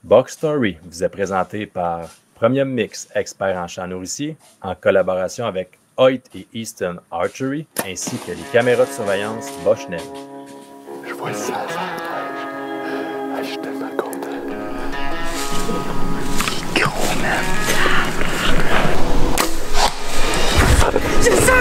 Box Story vous est présenté par Premium Mix, expert en chats nourriciers, en collaboration avec Hoyt et Easton Archery, ainsi que les caméras de surveillance Bosch-Neve. Je vois ça, je suis tellement content. Gros man. C'est ça!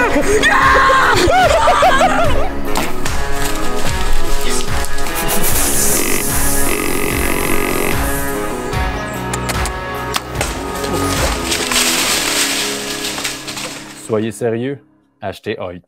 Soyez sérieux, achetez Hoyt.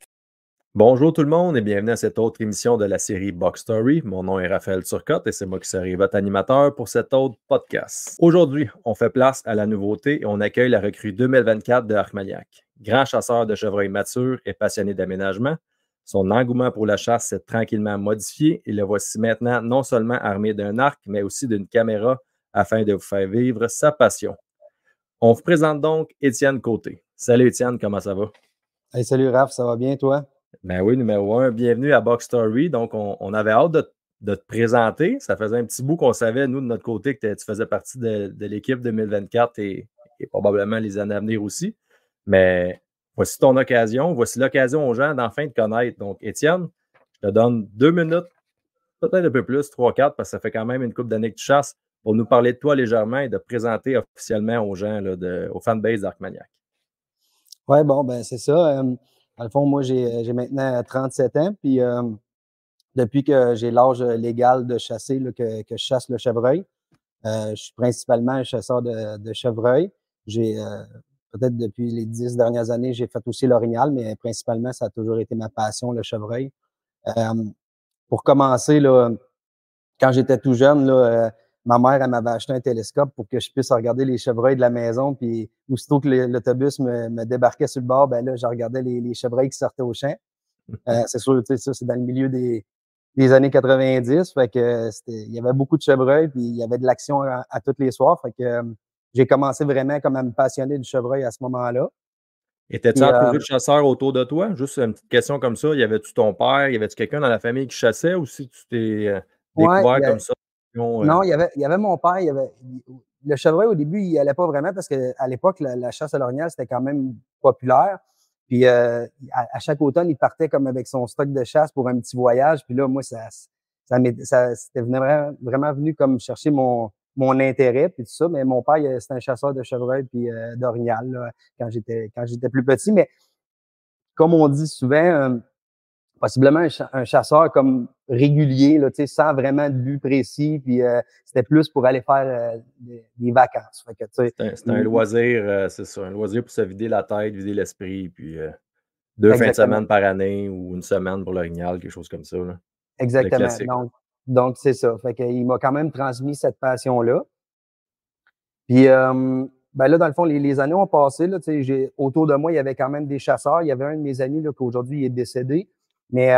Bonjour tout le monde et bienvenue à cette autre émission de la série Box Story. Mon nom est Raphaël Turcotte et c'est moi qui serai votre animateur pour cet autre podcast. Aujourd'hui, on fait place à la nouveauté et on accueille la recrue 2024 de Armagnac. Grand chasseur de chevreuils matures et passionné d'aménagement, son engouement pour la chasse s'est tranquillement modifié et le voici maintenant non seulement armé d'un arc, mais aussi d'une caméra afin de vous faire vivre sa passion. On vous présente donc Étienne Côté. Salut Étienne, comment ça va? Hey, salut Raph, ça va bien toi? Ben oui, numéro 1, bienvenue à Box Story. Donc, on avait hâte de te présenter. Ça faisait un petit bout qu'on savait, nous, de notre côté, que tu faisais partie de l'équipe 2024 et probablement les années à venir aussi. Mais voici ton occasion, voici l'occasion aux gens d'enfin te connaître. Donc, Étienne, je te donne 2 minutes, peut-être un peu plus, 3-4, parce que ça fait quand même une couple d'années que tu chasses, pour nous parler de toi légèrement et de te présenter officiellement aux gens, là, aux fanbase d'Armagnac. Oui, bon, ben c'est ça. Dans le fond, moi, j'ai maintenant 37 ans, puis depuis que j'ai l'âge légal de chasser, là, que je chasse le chevreuil, je suis principalement un chasseur de chevreuil. J'ai peut-être depuis les 10 dernières années, j'ai fait aussi l'orignal, mais principalement, ça a toujours été ma passion, le chevreuil. Pour commencer, là, quand j'étais tout jeune, là, ma mère, elle m'avait acheté un télescope pour que je puisse regarder les chevreuils de la maison. Puis, aussitôt que l'autobus me débarquait sur le bord, ben là, je regardais les chevreuils qui sortaient au champ. C'est sûr, tu sais, ça, c'est dans le milieu des années 90. Fait que il y avait beaucoup de chevreuils, puis il y avait de l'action à tous les soirs. Fait que j'ai commencé vraiment comme à me passionner du chevreuil à ce moment-là. Étais-tu entouré de chasseurs autour de toi? Juste une petite question comme ça. Y avait-tu ton père? Y avait-tu quelqu'un dans la famille qui chassait ou si tu t'es découvert comme ça? Non, il y avait mon père. Le chevreuil, au début, il allait pas vraiment parce qu'à l'époque, la chasse à l'orignal, c'était quand même populaire. Puis à chaque automne, il partait comme avec son stock de chasse pour un petit voyage. Puis là, moi, c'était vraiment venu comme chercher mon intérêt puis tout ça. Mais mon père, c'était un chasseur de chevreuil puis d'orignal là, quand j'étais plus petit. Mais comme on dit souvent, possiblement un chasseur comme régulier, là, sans vraiment de but précis, puis c'était plus pour aller faire des vacances. Fait que, c'était un loisir, c'est ça, un loisir pour se vider la tête, vider l'esprit, puis 2 fins de semaine par année ou une semaine pour l'orignal, quelque chose comme ça. Là. Exactement. Donc, c'est ça. Fait qu'il m'a quand même transmis cette passion-là. Puis, ben là, dans le fond, les années ont passé. Là, autour de moi, il y avait quand même des chasseurs. Il y avait un de mes amis là, qu'aujourd'hui il est décédé. Mais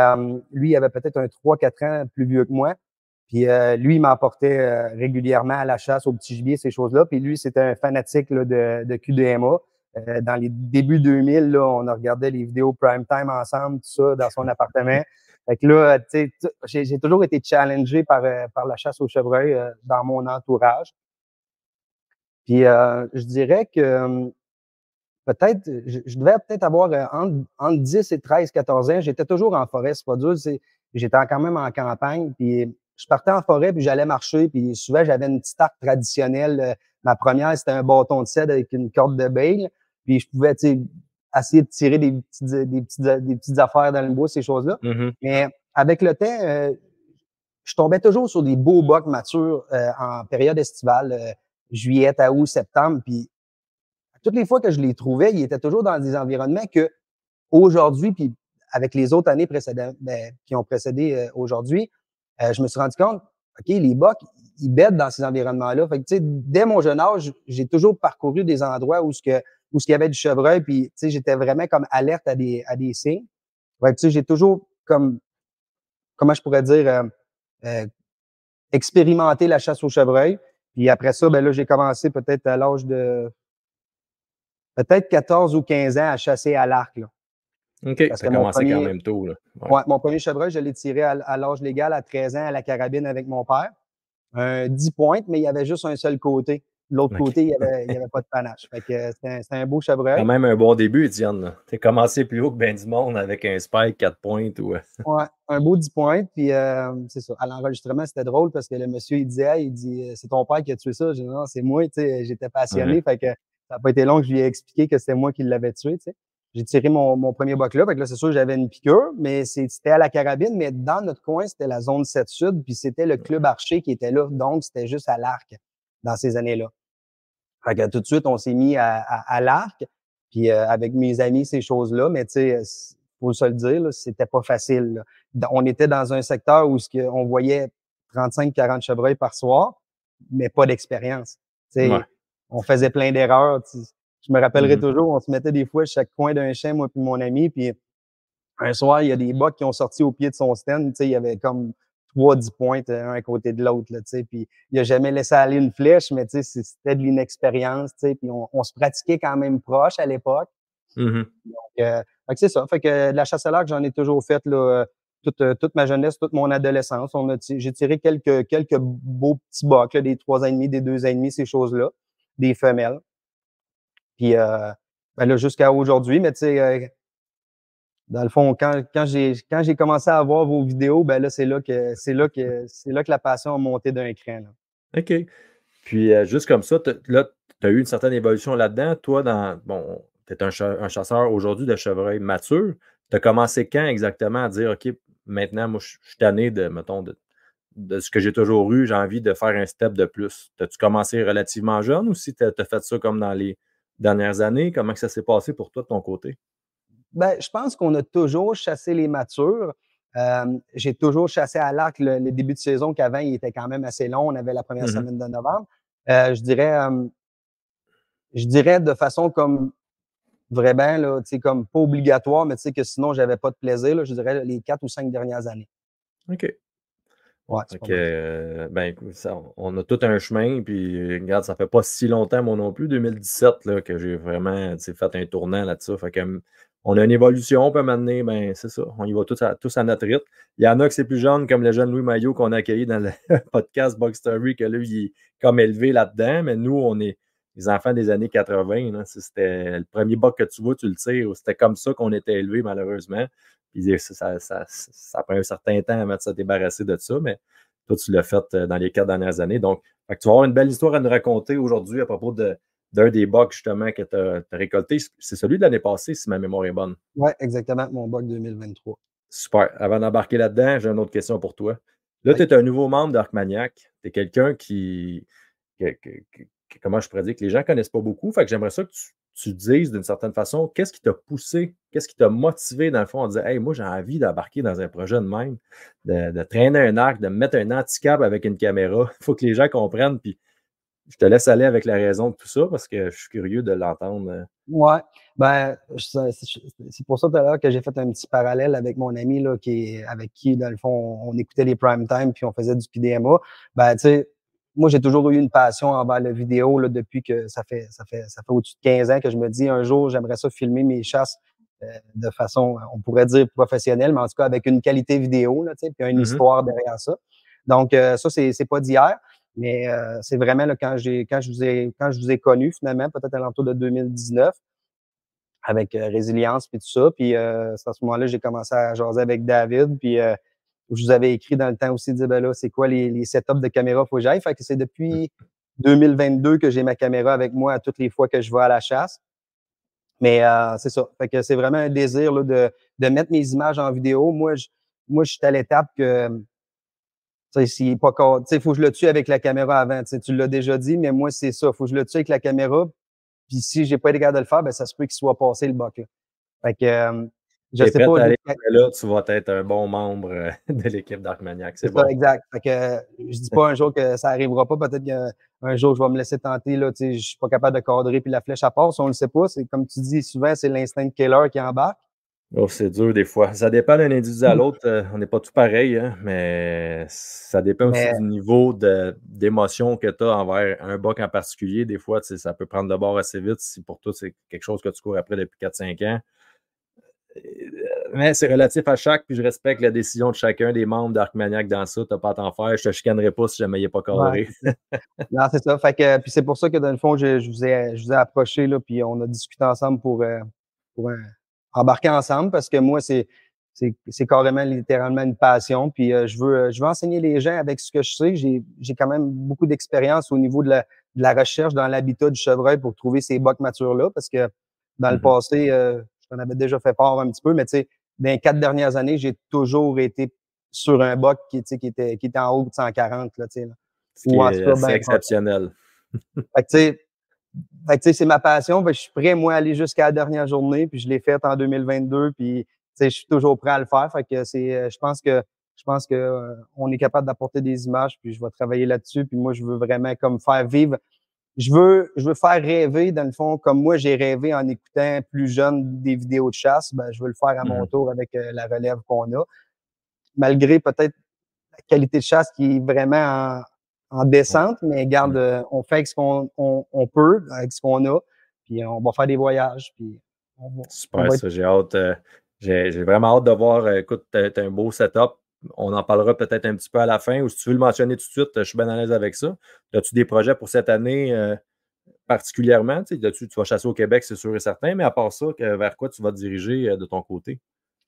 lui, il avait peut-être un 3-4 ans plus vieux que moi. Puis lui, il m'emportait régulièrement à la chasse, au petit gibier, ces choses-là. Puis lui, c'était un fanatique là, de QDMA. Dans les débuts 2000, là, on a regardé les vidéos prime time ensemble, tout ça, dans son appartement. Fait que là, tu sais, j'ai toujours été challengé par la chasse au chevreuil dans mon entourage. Puis je dirais que peut-être, je devais peut-être avoir entre 10 et 13, 14 ans. J'étais toujours en forêt, c'est pas dur. J'étais quand même en campagne. Puis je partais en forêt, puis j'allais marcher. Puis souvent, j'avais une petite arc traditionnelle. Ma première, c'était un bâton de cèdre avec une corde de bail. Puis je pouvais, essayer de tirer des petites affaires dans le bois, ces choses-là. Mm-hmm. Mais avec le temps, je tombais toujours sur des beaux bocs matures en période estivale, juillet, août, septembre. Puis toutes les fois que je les trouvais, ils étaient toujours dans des environnements que aujourd'hui, puis avec les autres années précédentes, qui ont précédé aujourd'hui, je me suis rendu compte, OK, les bocs, ils bêtent dans ces environnements-là. Fait que, tu sais, dès mon jeune âge, j'ai toujours parcouru des endroits où il y avait du chevreuil, puis, tu sais, j'étais vraiment comme alerte à des signes. Ouais, tu sais, j'ai toujours comme, comment je pourrais dire, expérimenté la chasse au chevreuil. Puis après ça, ben là, j'ai commencé peut-être à l'âge de peut-être 14 ou 15 ans à chasser à l'arc. Là. OK, ça a commencé quand même tôt. Là. Ouais, mon premier chevreuil, je l'ai tiré à l'âge légal à 13 ans à la carabine avec mon père. un 10 pointes, mais il y avait juste un seul côté. De l'autre OK. côté, il y avait pas de panache. Fait que c'était un beau Quand chevreuil. même un bon début, Étienne. Tu as commencé plus haut que ben du monde avec un spike 4 pointes ou. Ouais, un beau 10 points. Puis c'est ça. À l'enregistrement, c'était drôle parce que le monsieur, il disait, hey, il dit, c'est ton père qui a tué ça. J'ai dit, non, c'est moi, tu sais, j'étais passionné. Ouais. Fait que ça n'a pas été long que je lui ai expliqué que c'était moi qui l'avais tué, tu sais. J'ai tiré mon premier buck là. Fait que là, c'est sûr, j'avais une piqûre, mais c'était à la carabine. Mais dans notre coin, c'était la zone 7 sud. Puis c'était le club Archer qui était là. Donc, c'était juste à l'arc dans ces années-là. Fait que tout de suite, on s'est mis à l'arc. Puis avec mes amis, ces choses-là. Mais tu sais, faut se le dire, là, c'était pas facile, là. On était dans un secteur où on voyait 35-40 chevreuils par soir, mais pas d'expérience. Tu Ouais. sais, on faisait plein d'erreurs. Je me rappellerai Mhm. toujours, on se mettait des fois à chaque coin d'un champ, moi puis mon ami, puis un soir, il y a des bucks qui ont sorti au pied de son stand. Tu sais, il y avait comme 3-10 pointes, un à côté de l'autre, là, tu sais. Puis il a jamais laissé aller une flèche, mais tu sais, c'était de l'inexpérience, tu sais. Puis on se pratiquait quand même proche à l'époque. Mhm. Fait que c'est ça. Fait que de la chasse à l'arc, j'en ai toujours fait là, toute ma jeunesse, toute mon adolescence. J'ai tiré quelques beaux petits bucks, là, des 3 ans et demi, des 2 ans et demi, ces choses-là, des femelles. Puis ben là, jusqu'à aujourd'hui, mais tu sais, dans le fond, quand j'ai commencé à voir vos vidéos, ben là, c'est là que la passion a monté d'un cran, là. OK. Puis, juste comme ça, là, tu as eu une certaine évolution là-dedans. Toi, bon, tu es un chasseur aujourd'hui de chevreuil mature. Tu as commencé quand exactement à dire, OK, maintenant, moi, je suis tanné mettons, de ce que j'ai toujours eu, j'ai envie de faire un step de plus. As-tu commencé relativement jeune ou si tu as fait ça comme dans les dernières années? Comment que ça s'est passé pour toi de ton côté? Ben, je pense qu'on a toujours chassé les matures. J'ai toujours chassé à l'arc le début de saison qu'avant, il était quand même assez long. On avait la première Mhm. semaine de novembre. Je dirais de façon comme vraiment, là, tu sais, comme pas obligatoire, mais tu sais que sinon, j'avais pas de plaisir, là, je dirais les 4 ou 5 dernières années. OK. Ouais, c'est Fait pas que, mal ça. ben, écoute, on a tout un chemin, puis regarde, ça fait pas si longtemps, moi non plus, 2017, là, que j'ai vraiment, tu sais, fait un tournant là-dessus. Fait que, on a une évolution, puis à un moment donné, ben, c'est ça, on y va tous à notre rythme. Il y en a que c'est plus jeune, comme le jeune Louis Maillot qu'on a accueilli dans le podcast Box Story, que là, il est comme élevé là-dedans, mais nous, on est les enfants des années 80, là. C'était le premier buck que tu vois, tu le tires. C'était comme ça qu'on était élevés, malheureusement. Puis ça prend un certain temps avant de se débarrasser de ça, mais toi, tu l'as fait dans les 4 dernières années. Donc, fait que tu vas avoir une belle histoire à nous raconter aujourd'hui à propos d'un des bucks, justement, que tu as récolté. C'est celui de l'année passée, si ma mémoire est bonne. Ouais, exactement, mon bug 2023. Super. Avant d'embarquer là-dedans, j'ai une autre question pour toi. Là, tu Oui. es un nouveau membre d'Arcmaniac. Tu es quelqu'un comment je pourrais dire, que les gens ne connaissent pas beaucoup. Fait que j'aimerais ça que tu dises d'une certaine façon, qu'est-ce qui t'a poussé, qu'est-ce qui t'a motivé dans le fond à dire, hey, moi, j'ai envie d'embarquer dans un projet de même, de traîner un arc, de me mettre un handicap avec une caméra. Il faut que les gens comprennent. Puis je te laisse aller avec la raison de tout ça parce que je suis curieux de l'entendre. Ouais, ben, c'est pour ça tout à l'heure que j'ai fait un petit parallèle avec mon ami là, avec qui, dans le fond, on écoutait les prime time puis on faisait du PDMA. Ben, tu sais, moi, j'ai toujours eu une passion envers la vidéo là, depuis que ça fait au-dessus de 15 ans que je me dis un jour, j'aimerais ça filmer mes chasses de façon, on pourrait dire professionnelle, mais en tout cas avec une qualité vidéo, là, tu sais, puis une Mhm. histoire derrière ça. Donc, ça, c'est pas d'hier. Mais c'est vraiment là, quand je vous ai connu finalement, peut-être à l'entour de 2019, avec Résilience puis tout ça. Puis c'est à ce moment-là j'ai commencé à jaser avec David. Puis je vous avais écrit dans le temps aussi, dire ben là, c'est quoi les setups de caméra faut que j'aille. Fait que c'est depuis 2022 que j'ai ma caméra avec moi à toutes les fois que je vais à la chasse. Mais c'est ça. Fait que c'est vraiment un désir là, de mettre mes images en vidéo. Moi, je suis à l'étape que s'il est pas tu sais, faut que je le tue avec la caméra avant. Tu sais, tu l'as déjà dit, mais moi, c'est ça. Faut que je le tue avec la caméra. Puis si j'ai pas été capable de le faire, ben ça se peut qu'il soit passé le buck, là. Fait que je Tu es sais prêt pas à aller jusqu'à là, tu vas être un bon membre de l'équipe d'Arcmaniac. c'est C'est ça, bon. exact. Fait que je dis pas un jour que ça arrivera pas. Peut-être qu'un jour, je vais me laisser tenter, là. Tu sais, je suis pas capable de cadrer puis la flèche à part. Ça, on le sait pas. C'est comme tu dis souvent, c'est l'instinct killer qui embarque. Oh, c'est dur des fois. Ça dépend d'un individu à l'autre. On n'est pas tout pareil, hein, mais ça dépend aussi Mais du niveau d'émotion que tu as envers un buck en particulier. Des fois, ça peut prendre de bord assez vite. Si pour toi, c'est quelque chose que tu cours après depuis 4-5 ans, Mais c'est relatif à chaque, puis je respecte la décision de chacun des membres d'Arcmaniac dans ça. Tu n'as pas à t'en faire. Je te chicanerai pas si jamais il n'est pas cadré. Ouais, non, c'est ça. Fait que, puis c'est pour ça que dans le fond, je vous ai approché, là, puis on a discuté ensemble pour embarquer ensemble parce que moi, c'est carrément littéralement une passion. Puis je veux enseigner les gens avec ce que je sais. J'ai quand même beaucoup d'expérience au niveau de la recherche dans l'habitat du chevreuil pour trouver ces bocs matures-là, parce que dans le passé, je t'en avais déjà fait part un petit peu, mais tu sais, dans les 4 dernières années, j'ai toujours été sur un boc qui était en haut de 140, là, tu sais, là. Ce qui Ou en tout est cas, assez ben, exceptionnel. fait que, tu sais, c'est ma passion. Ben, je suis prêt, moi, à aller jusqu'à la dernière journée, puis je l'ai faite en 2022, puis, tu sais, je suis toujours prêt à le faire. Fait que je pense que on est capable d'apporter des images, puis je vais travailler là-dessus. Puis moi, je veux vraiment comme faire vivre. Je veux faire rêver, dans le fond, comme moi, j'ai rêvé en écoutant plus jeune des vidéos de chasse. Ben, je veux le faire à mon tour avec la relève qu'on a. Malgré peut-être la qualité de chasse qui est vraiment en descente, mais garde, on fait avec ce qu'on peut, avec ce qu'on a, puis on va faire des voyages, puis on Super, va ça, j'ai hâte. J'ai vraiment hâte de voir. Écoute, t'as un beau setup. On en parlera peut-être un petit peu à la fin, ou si tu veux le mentionner tout de suite, je suis bien à l'aise avec ça. As-tu des projets pour cette année particulièrement? Tu vas chasser au Québec, c'est sûr et certain, mais à part ça, vers quoi tu vas te diriger de ton côté?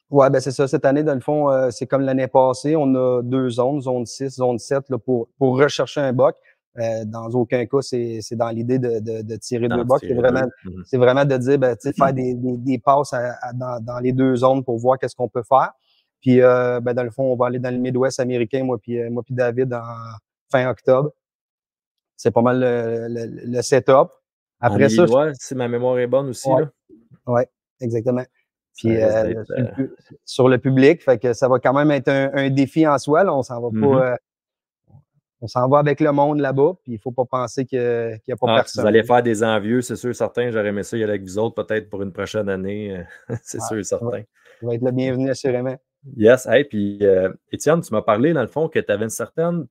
Ouais, ben c'est ça. Cette année, dans le fond, c'est comme l'année passée, on a 2 zones, zone 6, zone 7, là, pour rechercher un buck. Dans aucun cas, c'est dans l'idée de tirer 2 D'en bucks. tirer deux. C'est vraiment de dire, ben, tu sais, faire des passes dans les 2 zones pour voir qu'est-ce qu'on peut faire. Puis, ben, dans le fond, on va aller dans le Midwest américain, moi puis David, en fin octobre. C'est pas mal le setup. En Après ça, Illinois, si ma mémoire est bonne aussi, ouais, là. ouais, exactement. Ça Puis risque d'être. sur le public, fait que ça va quand même être un défi en soi. Là, on s'en va pas, on s'en va avec le monde là-bas, puis il faut pas penser qu'il y a pas Ah, vous personne. allez faire des envieux, c'est sûr et certain. J'aurais aimé ça y aller avec vous autres, peut-être pour une prochaine année. C'est Ouais, sûr et certain. ça va être le bienvenu assurément. Yes. Hey, puis Étienne, tu m'as parlé, dans le fond, que tu avais une certaine,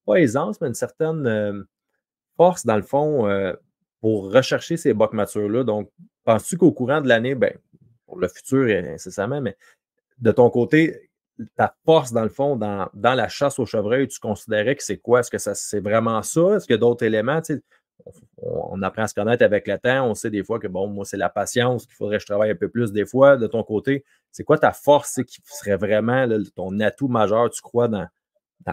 pas aisance, mais une certaine force, dans le fond, pour rechercher ces bocs matures-là. Donc, penses-tu qu'au courant de l'année, ben, pour le futur incessamment, mais de ton côté, ta force, dans le fond, dans la chasse au chevreuil, tu considérais que c'est quoi? Est-ce que c'est vraiment ça? Est-ce qu'il y a d'autres éléments? Tu sais, on apprend à se connaître avec le temps. On sait des fois que, bon, moi, c'est la patience, qu'il faudrait que je travaille un peu plus des fois. De ton côté, c'est quoi ta force qui serait vraiment là, ton atout majeur, tu crois,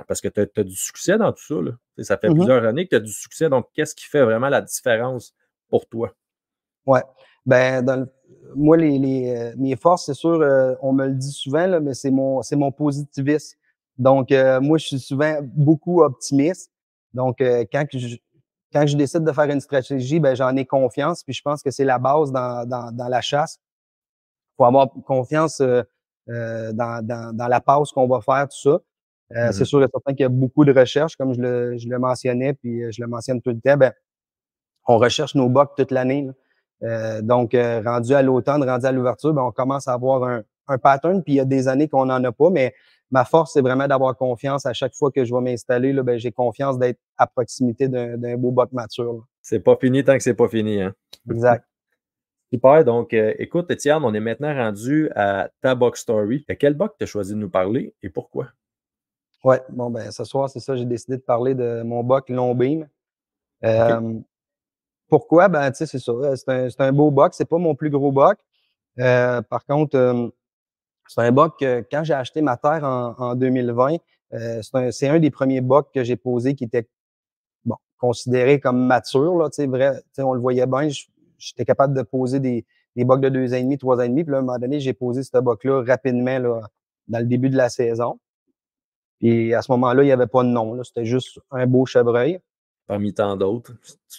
parce que tu as du succès dans tout ça, là. Tu sais, ça fait plusieurs années que tu as du succès. Donc, qu'est-ce qui fait vraiment la différence pour toi? Ouais. Ben, moi, mes forces, c'est sûr, on me le dit souvent, là, mais c'est mon positivisme. Donc, moi, je suis souvent beaucoup optimiste. Donc, quand je décide de faire une stratégie, ben, j'en ai confiance. Puis je pense que c'est la base dans la chasse. Faut avoir confiance dans la passe qu'on va faire, tout ça. C'est sûr et certain qu'il y a beaucoup de recherches, comme je le mentionnais, puis je le mentionne tout le temps. Ben, on recherche nos bucks toute l'année, là. Donc, rendu à l'automne, rendu à l'ouverture, ben, on commence à avoir un pattern, puis il y a des années qu'on n'en a pas, mais ma force, c'est vraiment d'avoir confiance. À chaque fois que je vais m'installer, là, ben, j'ai confiance d'être à proximité d'un beau buck mature, là. C'est pas fini tant que c'est pas fini, hein? Exact. Super. Donc, écoute, Étienne, on est maintenant rendu à ta box story. De quel box tu as choisi de nous parler et pourquoi? Ouais, bon, ben, ce soir, c'est ça, j'ai décidé de parler de mon buck long beam. OK. Pourquoi? Ben, tu sais, c'est ça. C'est un beau buck. C'est pas mon plus gros buck. Par contre, c'est un buck que quand j'ai acheté ma terre en 2020, c'est un des premiers bucks que j'ai posé qui était bon considéré comme mature. Là, tu sais, vrai, tu sais, on le voyait bien. J'étais capable de poser des bucks de 2 ans et demi, 3 ans et demi. Puis là, à un moment donné, j'ai posé ce buck-là rapidement là, dans le début de la saison. Puis à ce moment-là, il n'y avait pas de nom. Là, c'était juste un beau chevreuil. Parmi tant d'autres.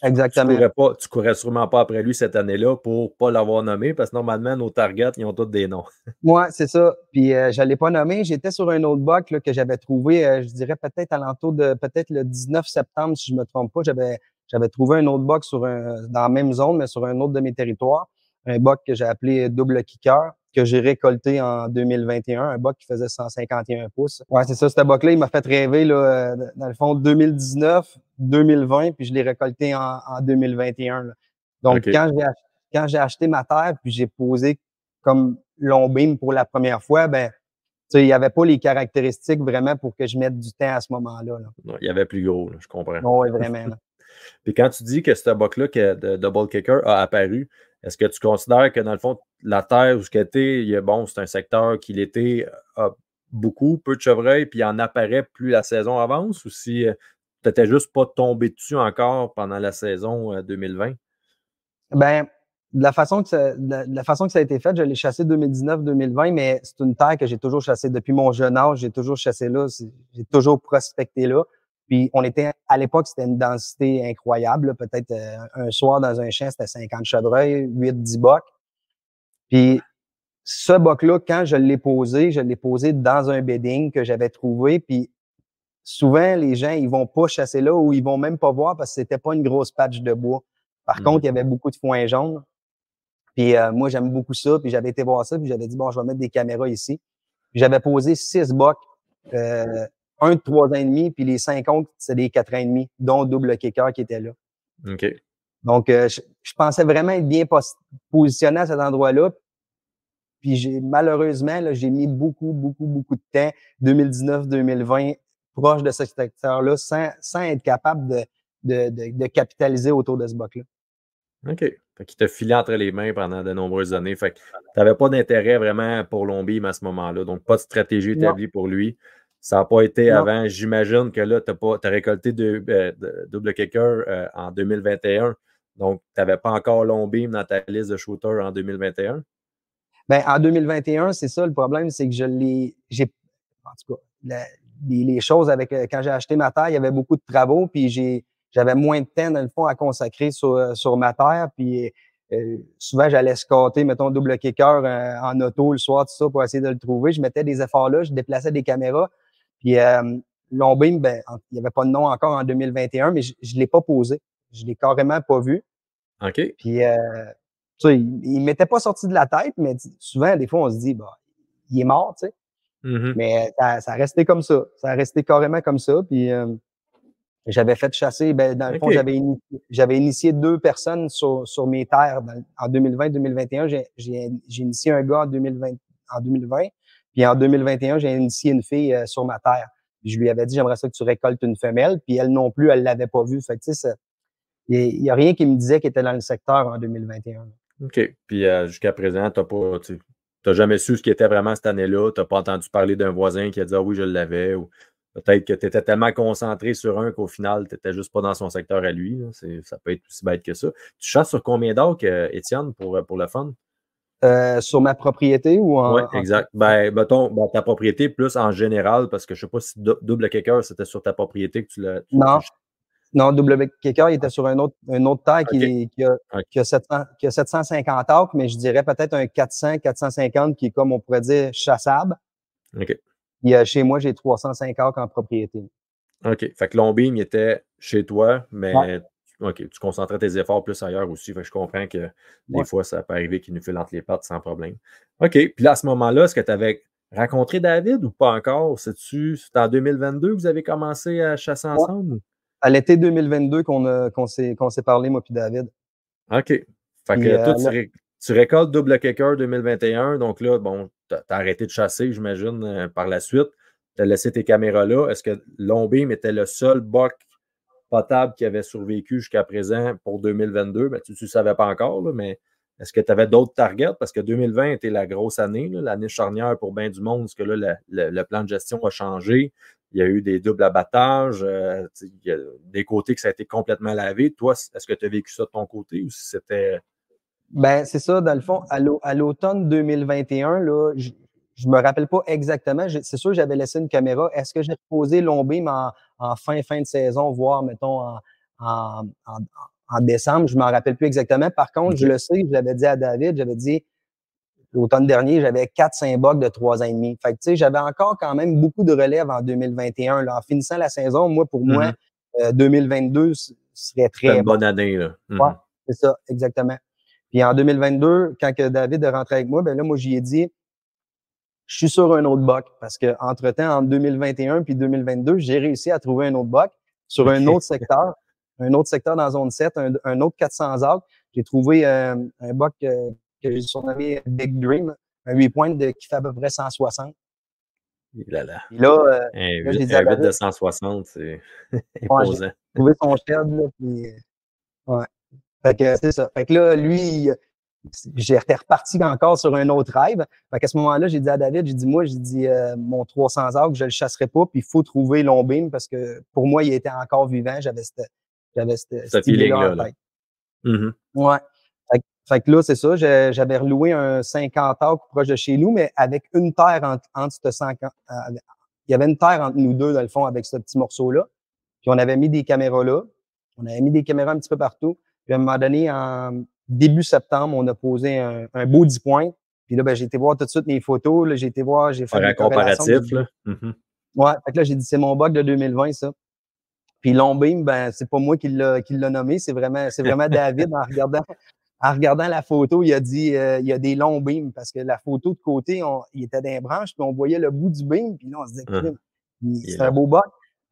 Exactement. Tu courais sûrement pas après lui cette année-là pour pas l'avoir nommé parce que normalement, nos targets, ils ont tous des noms. Ouais, c'est ça. Puis je l'ai pas nommé. J'étais sur un autre buck là, que j'avais trouvé, je dirais peut-être alentour de peut-être le 19 septembre, si je me trompe pas. J'avais trouvé un autre buck dans la même zone, mais sur un autre de mes territoires. Un buck que j'ai appelé double kicker, que j'ai récolté en 2021, un buck qui faisait 151 pouces. Ouais, c'est ça, ce buck-là, il m'a fait rêver, là, dans le fond, 2019, 2020, puis je l'ai récolté en 2021. Là. Donc, OK. quand j'ai acheté ma terre, puis j'ai posé comme long beam pour la première fois, ben, il n'y avait pas les caractéristiques vraiment pour que je mette du temps à ce moment-là. Là. Ouais, il y avait plus gros, là, je comprends. Oui, vraiment. Là. Puis quand tu dis que ce buck-là, que de Double Kicker a apparu, est-ce que tu considères que dans le fond, la terre où ce qu'elle était, bon, c'est un secteur qui l'était a beaucoup, peu de chevreuils, puis il en apparaît plus la saison avance, ou si tu n'étais juste pas tombé dessus encore pendant la saison 2020? Ben, de la façon que ça a été fait, je l'ai chassé 2019-2020, mais c'est une terre que j'ai toujours chassée depuis mon jeune âge. J'ai toujours chassé là, j'ai toujours prospecté là. Puis on était, à l'époque, c'était une densité incroyable. Là. Peut-être un soir dans un champ, c'était 50 chevreuils, 8-10 bocs. Puis ce boc-là, quand je l'ai posé dans un bedding que j'avais trouvé. Puis souvent, les gens, ils vont pas chasser là ou ils vont même pas voir parce que c'était pas une grosse patch de bois. Par contre, il y avait beaucoup de foin jaune. Puis moi, j'aime beaucoup ça. Puis j'avais été voir ça. Puis j'avais dit, bon, je vais mettre des caméras ici. Puis j'avais posé 6 bocs, un de 3 ans et demi, puis les 5 autres, c'est des 4 ans et demi, dont Double Kicker qui était là. OK. Donc, je pensais vraiment être bien positionné à cet endroit-là. Puis malheureusement, là, j'ai mis beaucoup de temps, 2019-2020, proche de ce secteur-là, sans être capable de capitaliser autour de ce boc-là. OK. Fait qu'il t'a filé entre les mains pendant de nombreuses années. Fait que tu n'avais pas d'intérêt vraiment pour Longbeam à ce moment-là. Donc, pas de stratégie établie pour lui. Ça n'a pas été avant. J'imagine que là, tu as récolté de Double Kicker en 2021. Donc, tu n'avais pas encore Longbeam dans ta liste de shooters en 2021? Ben, en 2021, c'est ça le problème, c'est que en tout cas, les choses avec, quand j'ai acheté ma terre, il y avait beaucoup de travaux, puis j'avais moins de temps, dans le fond, à consacrer sur ma terre, puis souvent, j'allais scotter, mettons, Double Kicker en auto le soir, tout ça, pour essayer de le trouver. Je mettais des efforts là, je déplaçais des caméras, puis Longbeam, ben, il n'y avait pas de nom encore en 2021, mais je ne l'ai pas posé. Je l'ai carrément pas vu. OK. Puis, tu sais, il m'était pas sorti de la tête, mais souvent, des fois, on se dit, bah, il est mort, tu sais. Mm-hmm. Mais ça a resté comme ça. Ça a resté carrément comme ça. Puis, j'avais fait chasser, ben, dans le fond, j'avais initié 2 personnes sur mes terres en 2020-2021. J'ai initié un gars en 2020. Puis en 2021, j'ai initié une fille sur ma terre. Puis je lui avais dit, j'aimerais ça que tu récoltes une femelle. Puis elle non plus, elle l'avait pas vue. Fait que, tu sais, il y a rien qui me disait qu'il était dans le secteur en 2021. OK. Puis jusqu'à présent, tu n'as jamais su ce qui était vraiment cette année-là. Tu n'as pas entendu parler d'un voisin qui a dit « Ah oui, je l'avais » ou peut-être que tu étais tellement concentré sur un qu'au final, tu n'étais juste pas dans son secteur à lui. Ça peut être aussi bête que ça. Tu chasses sur combien d'acres, Étienne, pour le fun? Sur ma propriété ou en... Oui, exact. Ben, mettons, ta propriété plus en général, parce que je ne sais pas si Double Kicker, c'était sur ta propriété que tu l'as... Non, Double Kicker, il était sur un autre terre qui a 750 acres, mais je dirais peut-être un 400-450 qui est, comme on pourrait dire, chassable. OK. Et chez moi, j'ai 305 acres en propriété. OK. Fait que Longbeam, il était chez toi, mais OK, tu concentrais tes efforts plus ailleurs aussi. Fait que je comprends que des fois, ça peut arriver qu'il nous file entre les pattes sans problème. OK. Puis là, à ce moment-là, est-ce que tu avais rencontré David ou pas encore? C'est en 2022 que vous avez commencé à chasser ensemble? À l'été 2022 qu'on s'est parlé, moi puis David. OK. Fait que toi, tu récoltes Double Kicker 2021. Donc là, bon, tu as arrêté de chasser, j'imagine, par la suite. Tu as laissé tes caméras là. Est-ce que Longbeam était le seul buck potable qui avait survécu jusqu'à présent pour 2022? Ben, tu ne savais pas encore, là, mais est-ce que tu avais d'autres targets? Parce que 2020 était la grosse année, l'année charnière pour bien du monde, parce que là, le plan de gestion a changé. Il y a eu des doubles abattages, il y a des côtés que ça a été complètement lavé. Toi, est-ce que tu as vécu ça de ton côté ou si c'était... Ben, c'est ça, dans le fond, à l'automne 2021, là, je me rappelle pas exactement. C'est sûr que j'avais laissé une caméra. Est-ce que j'ai reposé Longbeam en fin de saison, voire, mettons, en décembre? Je m'en rappelle plus exactement. Par contre, je le sais, je l'avais dit à David, j'avais dit, l'automne dernier, j'avais 4-5 bucks de 3 ans et demi. Fait que, tu sais, j'avais encore quand même beaucoup de relève en 2021. Là. En finissant la saison, pour moi, 2022 serait très bon. Une bonne année, là. Ouais, c'est ça, exactement. Puis en 2022, quand que David est rentré avec moi, ben là, moi, j'y ai dit, je suis sur un autre buck. Parce que entre-temps, en 2021 puis 2022, j'ai réussi à trouver un autre buck sur un autre secteur dans la zone 7, un autre 400 acres. J'ai trouvé un buck que j'ai surnommé Big Dream. un 8 points qui fait à peu près 160. Là, là. Puis là, Un là, j'ai 8, dit à un 8 David, de 160, c'est ouais, j'ai imposant. trouvé son shed, là, puis ouais. Fait que c'est ça. Fait que là, lui, j'étais reparti encore sur un autre rêve. Fait qu'à ce moment-là, j'ai dit à David, j'ai dit, mon 300 arcs, je le chasserai pas, puis il faut trouver Longbeam parce que pour moi, il était encore vivant. J'avais Ce cette idée-là feeling-là, en là. tête. Mhm. Ouais. Fait que là, c'est ça. J'avais reloué un 50 arcs proche de chez nous, mais avec une terre entre ce 50, il y avait une terre entre nous deux, dans le fond, avec ce petit morceau-là. Puis on avait mis des caméras là. On avait mis des caméras un petit peu partout. Puis à un moment donné, en début septembre, on a posé un beau 10 points. Puis là, ben, j'ai été voir tout de suite les photos. Là, j'ai fait Faire un des corrélations. comparatif, là. Mhm. Ouais, fait que là, j'ai dit, c'est mon bug de 2020, ça. Puis Longbeam, ben, c'est pas moi qui l'a nommé, c'est vraiment David en regardant la photo, il a dit il y a des longs beams parce que la photo de côté, il était dans les branches, puis on voyait le bout du beam, puis là, on se disait Mhm. Il est c'est un long. beau bug.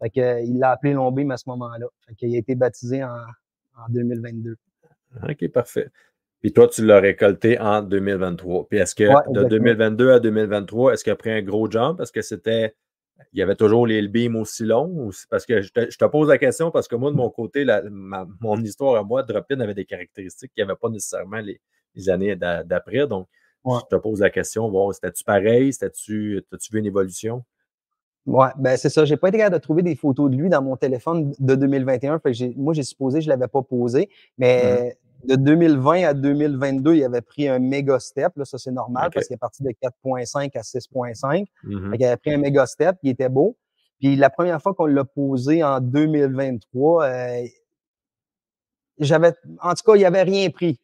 Fait que, il l'a appelé long beam à ce moment-là. Fait qu'il a été baptisé en 2022. OK, parfait. Puis toi, tu l'as récolté en 2023. Puis est-ce que Ouais, de exactement. 2022 à 2023, est-ce qu'il a pris un gros jump? Est-ce que il y avait toujours les beams aussi longs? Ou parce que je te pose la question parce que moi, de mon côté, mon histoire à moi, Drop-In avait des caractéristiques qu'il n'y avait pas nécessairement les années d'après. Donc, Ouais. je te pose la question, bon, c'était-tu pareil? As-tu vu une évolution? Ouais, ben c'est ça. J'ai pas été capable de trouver des photos de lui dans mon téléphone de 2021. Fait que moi, j'ai supposé que je l'avais pas posé. Mhm. Mais de 2020 à 2022, il avait pris un méga step. Là, ça, c'est normal OK. parce qu'il est parti de 4.5 à 6.5. Mhm. Fait qu'il avait pris un méga step, il était beau. Puis la première fois qu'on l'a posé en 2023, en tout cas, il avait rien pris.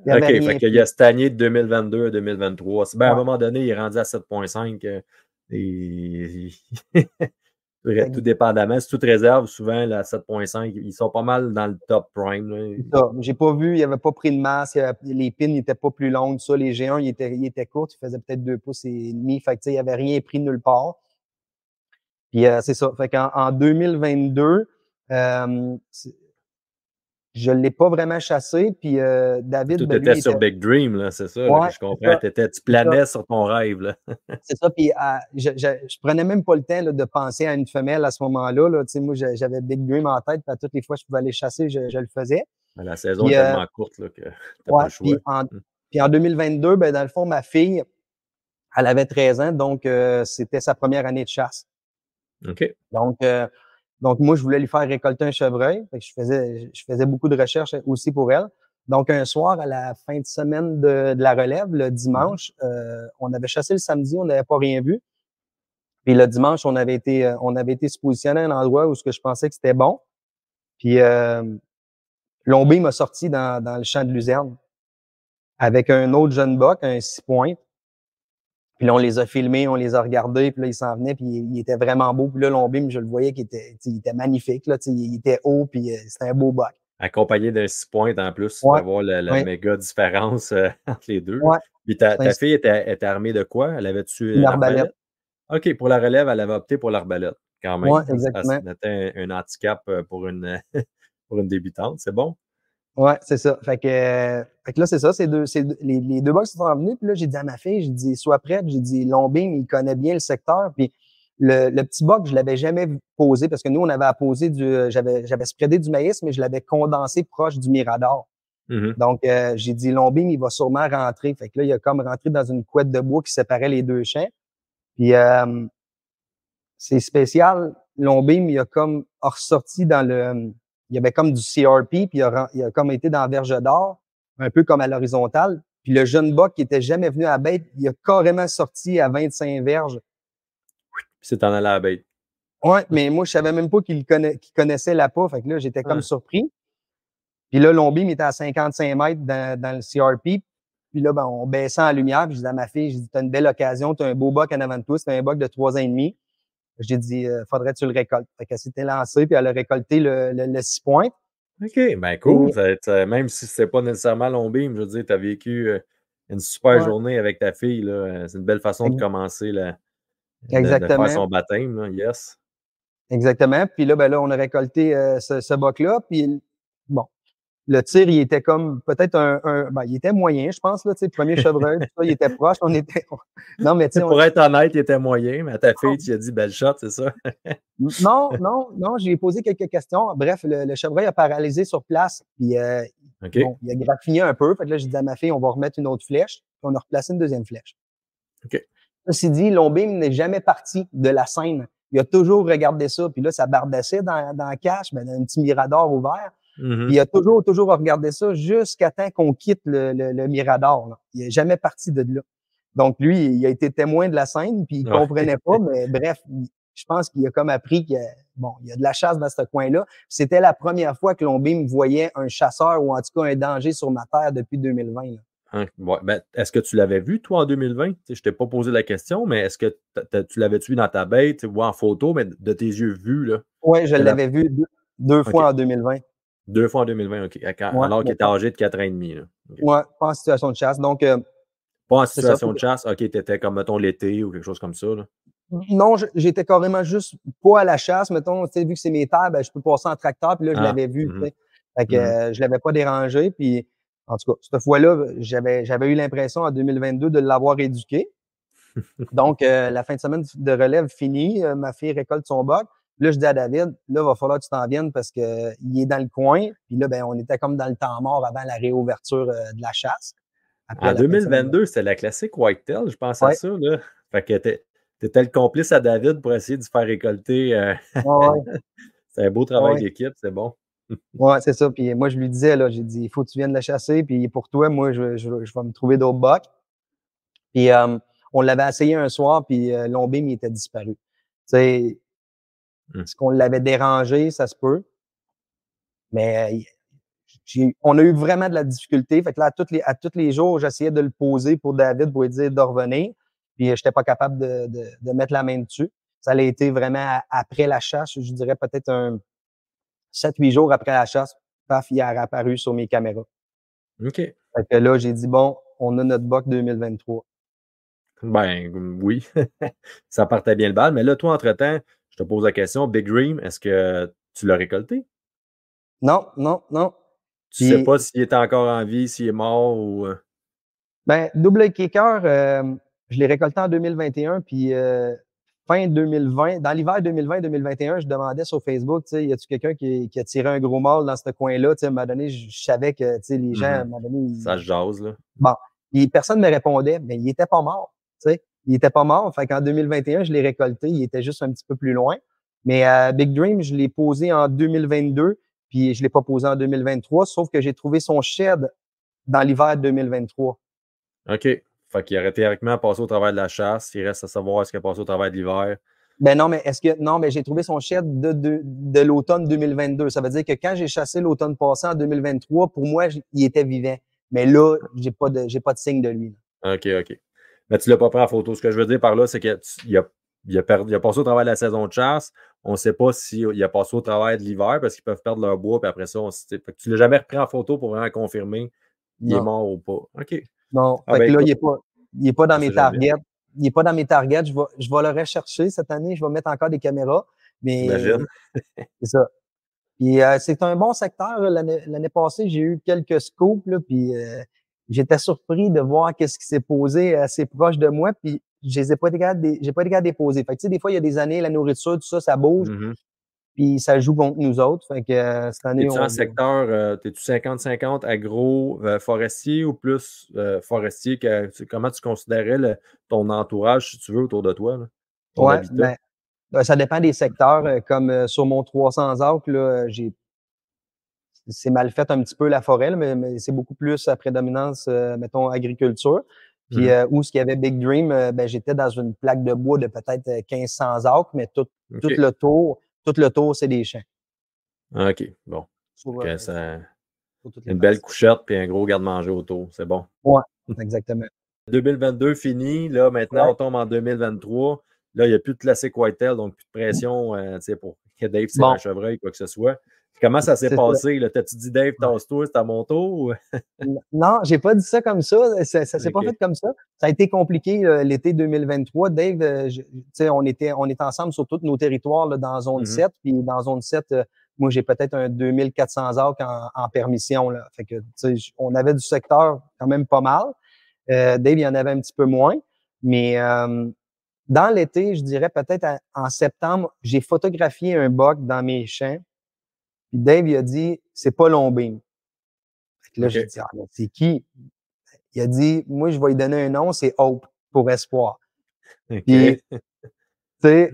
Il avait OK, fait rien qu'il a pris. stagné de 2022 à 2023. Ben, à un Ouais. moment donné, il est rendu à 7,5. Et tout Fait dépendamment. Si toute réserve, souvent, là, 7,5, ils sont pas mal dans le top prime. Là. C'est ça. J'ai pas vu, il avait pas pris de masse, les pins n'étaient pas plus longues, ça. Les G1, il était court, il faisait peut-être 2 pouces et demi. Fait que, tu sais, il avait rien pris nulle part. Puis, c'est ça. Fait qu'en 2022, je l'ai pas vraiment chassé. Puis, David, Tout ben, était lui, il sur était, Big Dream, là, c'est ça là, que ouais, je c'est comprends. ça, Tu c'est ça. planais sur ton rêve. Là. C'est ça. Puis, je prenais même pas le temps, là, de penser à une femelle à ce moment-là, là. Tu sais, moi, j'avais Big Dream en tête. Puis, à toutes les fois que je pouvais aller chasser, je le faisais. La saison est Puis, tellement courte là, que tu n'as pas ouais, le choix. puis en 2022, ben, dans le fond, ma fille, elle avait 13 ans, donc c'était sa première année de chasse. OK. Donc, moi, je voulais lui faire récolter un chevreuil. Fait que je faisais beaucoup de recherches aussi pour elle. Donc, un soir, à la fin de semaine de la relève, le dimanche, on avait chassé le samedi, on n'avait pas rien vu. Puis le dimanche, on avait été se positionner à un endroit où ce que je pensais que c'était bon. Puis Lombé m'a sorti dans le champ de luzerne avec un autre jeune buck, un 6 pointes. Puis là, on les a filmés, on les a regardés, puis là, ils s'en venaient, puis il était vraiment beau. Puis là, Lombim, je le voyais qu'il était magnifique, là, il était haut, puis c'était un beau buck. Accompagné d'un 6 points en plus, tu Ouais, dois voir la ouais, méga différence entre les deux. ouais. Puis C'est ta fille était armée de quoi? Elle avait-tu une une arbalète. arbalète? OK, pour la relève, elle avait opté pour l'arbalète, quand Ouais, même. Ça exactement. mettait un handicap pour une, pour une débutante. C'est bon? Ouais, c'est ça. Fait que là, c'est ça. Les deux bucks sont venus, puis là, j'ai dit à ma fille, j'ai dit, sois prête. J'ai dit, Lombim, il connaît bien le secteur, puis le petit buck, je l'avais jamais posé parce que nous, on avait à poser j'avais spreadé du maïs, mais je l'avais condensé proche du mirador. Mhm. Donc, j'ai dit, Lombim, il va sûrement rentrer. Fait que là, il a comme rentré dans une couette de bois qui séparait les deux champs. Puis, c'est spécial. Lombim, il a comme ressorti il y avait comme du CRP, puis il a comme été dans la verge d'or, un peu comme à l'horizontale. Puis le jeune buck qui était jamais venu à la bête, il a carrément sorti à 25 verges. Puis c'est en allant à la bête. Ouais, mais moi, je savais même pas qu'il connaissait l'appât. Fait que là, j'étais comme Ah. surpris. Puis là, Lombim était à 55 mètres dans le CRP. Puis là, ben, on baissait en lumière. Puis je disais à ma fille, j'ai dit, t'as une belle occasion, t'as un beau buck en avant de toi. C'était un buck de 3 ans et demi. J'ai dit, faudrait que tu le récoltes. Fait qu'elle s'était lancée, puis elle a récolté le 6 points. OK, ben cool. Même si c'est pas nécessairement long beam, je veux dire, tu as vécu une super Ouais, journée avec ta fille. Là. C'est une belle façon de commencer de faire exactement. son baptême. Là. Yes. Exactement. Puis là, ben là, on a récolté ce buck-là. Puis bon, le tir, il était comme peut-être il était moyen, je pense, là, tu sais, premier chevreuil, tout ça, il était proche, non, mais tu sais, Pour être honnête, il était moyen, mais à ta fille, tu lui as dit belle shot, c'est ça? non, j'ai posé quelques questions. Bref, le chevreuil a paralysé sur place, puis OK. bon, il a graffiné un peu. Fait que là, j'ai dit à ma fille, on va remettre une autre flèche, puis on a replacé une deuxième flèche. OK. Ceci dit, Lombim n'est jamais parti de la scène. Il a toujours regardé ça, puis là, ça bardassait dans la cache, dans un petit mirador ouvert. Mhm. Puis il a toujours regardé ça jusqu'à temps qu'on quitte le mirador, là. Il n'est jamais parti de là. Donc, lui, il a été témoin de la scène, puis il comprenait pas, mais bref, je pense qu'il a comme appris qu'il y a de la chasse dans ce coin-là. C'était la première fois que Lombim voyait un chasseur ou en tout cas un danger sur ma terre depuis 2020. Là. Ouais, est-ce que tu l'avais vu, toi, en 2020? Je t'ai pas posé la question, mais est-ce que tu l'avais-tu vu dans ta bête ou en photo, mais de tes yeux vus? Là? Oui, je l'avais vu deux fois en 2020. 2 fois en 2020, OK. Alors qu'il était âgé de 4 ans et demi. Okay. Oui, pas en situation de chasse. Donc, pas en situation de chasse? OK, tu étais comme, mettons, l'été ou quelque chose comme ça? Là. Non, j'étais carrément juste pas à la chasse. Mettons, vu que c'est mes terres, je peux passer en tracteur. Puis là, je l'avais vu. Fait que je l'avais pas dérangé. Puis, en tout cas, cette fois-là, j'avais eu l'impression en 2022 de l'avoir éduqué. Donc, la fin de semaine de relève finie, ma fille récolte son boc. Là, je dis à David, là, il va falloir que tu t'en viennes parce que il est dans le coin. Puis là, on était comme dans le temps mort avant la réouverture de la chasse. En 2022, c'était la classique Whitetail, je pense à ça. Là. Fait que t'étais le complice à David pour essayer de se faire récolter. C'est un beau travail d'équipe, c'est bon. Ouais, c'est ça. Puis moi, je lui disais, là, j'ai dit, il faut que tu viennes la chasser. Puis pour toi, moi, je vais me trouver d'autres bocs. Puis on l'avait essayé un soir, puis Lombim, il était disparu. Tu sais, est-ce qu'on l'avait dérangé? Ça se peut. Mais on a eu vraiment de la difficulté. Fait que là, à tous les jours, j'essayais de le poser pour David pour lui dire de revenir. Puis je n'étais pas capable de mettre la main dessus. Ça a été vraiment après la chasse, je dirais peut-être 7-8 jours après la chasse, paf, il a réapparu sur mes caméras. OK. Fait que là, j'ai dit, bon, on a notre buck 2023. Ben oui, ça partait bien le bal. Mais là, toi, entre-temps, je te pose la question, Big Dream, est-ce que tu l'as récolté? Non. Tu sais pas s'il est encore en vie, s'il est mort ou... Double kicker, je l'ai récolté en 2021, puis fin 2020, dans l'hiver 2020-2021, je demandais sur Facebook, tu sais, y a-tu quelqu'un qui a tiré un gros mâle dans ce coin-là? Tu sais, à un moment donné, je savais que, tu sais, les gens, à un moment donné... Ça se jase, là. Bon, et personne ne me répondait, mais il était pas mort, tu sais. Il était pas mort, fait qu'en 2021, je l'ai récolté, il était juste un petit peu plus loin. Mais Big Dream, je l'ai posé en 2022, puis je l'ai pas posé en 2023, sauf que j'ai trouvé son shed dans l'hiver 2023. OK. Fait qu'il aurait théoriquement passé au travers de la chasse. Il reste à savoir est-ce qu'il a passé au travers de l'hiver. Mais j'ai trouvé son shed de l'automne 2022. Ça veut dire que quand j'ai chassé l'automne passé en 2023, pour moi, il était vivant. Mais là, j'ai pas de signe de lui. OK. Mais tu l'as pas pris en photo. Ce que je veux dire par là, c'est qu'il a passé au travers de la saison de chasse. On ne sait pas s'il a passé au travers de l'hiver parce qu'ils peuvent perdre leur bois, puis après ça, fait que tu l'as jamais repris en photo pour vraiment confirmer qu'il est mort ou pas. OK. Non. Fait que là, il est pas dans mes targets. Il n'est pas dans mes targets. Je vais le rechercher cette année. Je vais mettre encore des caméras. Mais j'imagine. C'est ça. Puis c'est un bon secteur. L'année passée, j'ai eu quelques scoops, là, puis j'étais surpris de voir qu'est-ce qui s'est posé assez proche de moi. Puis j'ai pas été capable de déposer. Fait que, tu sais, des fois, il y a des années, la nourriture, tout ça, ça bouge. Puis ça joue contre nous autres. Fait que cette année, t'es-tu en secteur, t'es-tu 50-50 agro-forestier ou plus forestier? Comment tu considérais ton entourage, si tu veux, autour de toi? Là, ton habitat? Ça dépend des secteurs. Comme sur mon 300 acres, là, c'est mal fait un petit peu la forêt, là, mais c'est beaucoup plus à prédominance, mettons, agriculture. Puis où ce qu'il y avait Big Dream, j'étais dans une plaque de bois de peut-être 1500 acres, mais tout le tour, c'est des champs. OK, bon. Une belle couchette puis un gros garde-manger autour, c'est bon. Oui, exactement. 2022 fini, là, maintenant, on tombe en 2023. Là, il n'y a plus de classique Whitetail, donc plus de pression pour que Dave tire un chevreuil, quoi que ce soit. Comment ça s'est passé? T'as-tu dit, Dave, tasse-toi, c'est à mon tour? Non, j'ai pas dit ça comme ça. Ça s'est pas fait comme ça. Ça a été compliqué l'été 2023. Dave, on était ensemble sur tous nos territoires là, dans Zone 7. Puis dans Zone 7, Moi, j'ai peut-être un 2400 acres en permission, là. Fait que, tu sais, on avait du secteur quand même pas mal. Dave, il y en avait un petit peu moins. Mais dans l'été, je dirais peut-être en septembre, j'ai photographié un buck dans mes champs. Puis Dave, il a dit, c'est pas Longbeam. Fait que là, j'ai OK. dit, ah, mais c'est qui? Il a dit, moi, je vais lui donner un nom, c'est Hope, pour espoir. Puis, OK. tu sais,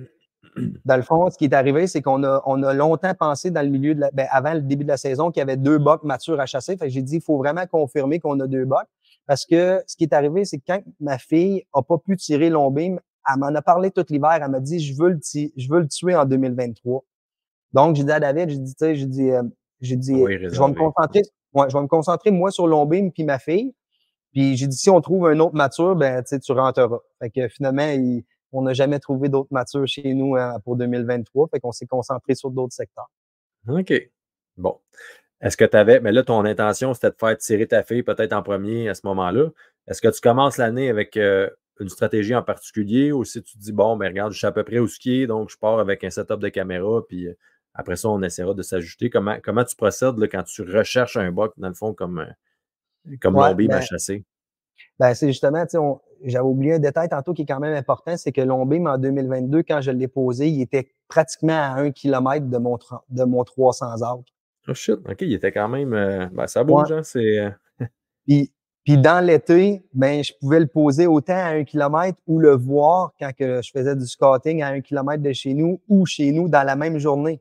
dans le fond, ce qui est arrivé, c'est on a longtemps pensé dans le milieu avant le début de la saison qu'il y avait 2 bucks matures à chasser. Fait que j'ai dit, il faut vraiment confirmer qu'on a 2 bucks. Parce que ce qui est arrivé, c'est que quand ma fille a pas pu tirer Longbeam, elle m'en a parlé tout l'hiver. Elle m'a dit, je veux le tuer en 2023. Donc, j'ai dit à David, j'ai dit, On va y je vais me réserver. concentrer, ouais, je vais me concentrer, moi, sur Longbeam puis ma fille. Puis j'ai dit, si on trouve un autre mature, ben, tu sais, tu rentreras. Fait que finalement, on n'a jamais trouvé d'autres matures chez nous pour 2023. Fait qu'on s'est concentré sur d'autres secteurs. OK. Bon. Est-ce que tu avais, mais là, ton intention, c'était de faire tirer ta fille peut-être en premier à ce moment-là. Est-ce que tu commences l'année avec une stratégie en particulier ou si tu te dis, bon, ben regarde, je sais à peu près où skier, donc je pars avec un setup de caméra, puis après ça, on essaiera de s'ajuster. Comment tu procèdes là, quand tu recherches un buck, dans le fond, comme Ouais, Longbeam à chasser? c'est justement, tu sais, j'avais oublié un détail tantôt qui est quand même important, c'est que Longbeam en 2022, quand je l'ai posé, il était pratiquement à 1 kilomètre de mon 300 acres. Oh shit, OK, il était quand même. Ben, ça Ouais. bouge, hein? C'est. Puis dans l'été, ben, je pouvais le poser autant à 1 kilomètre ou le voir quand que je faisais du scouting à 1 kilomètre de chez nous ou chez nous dans la même journée.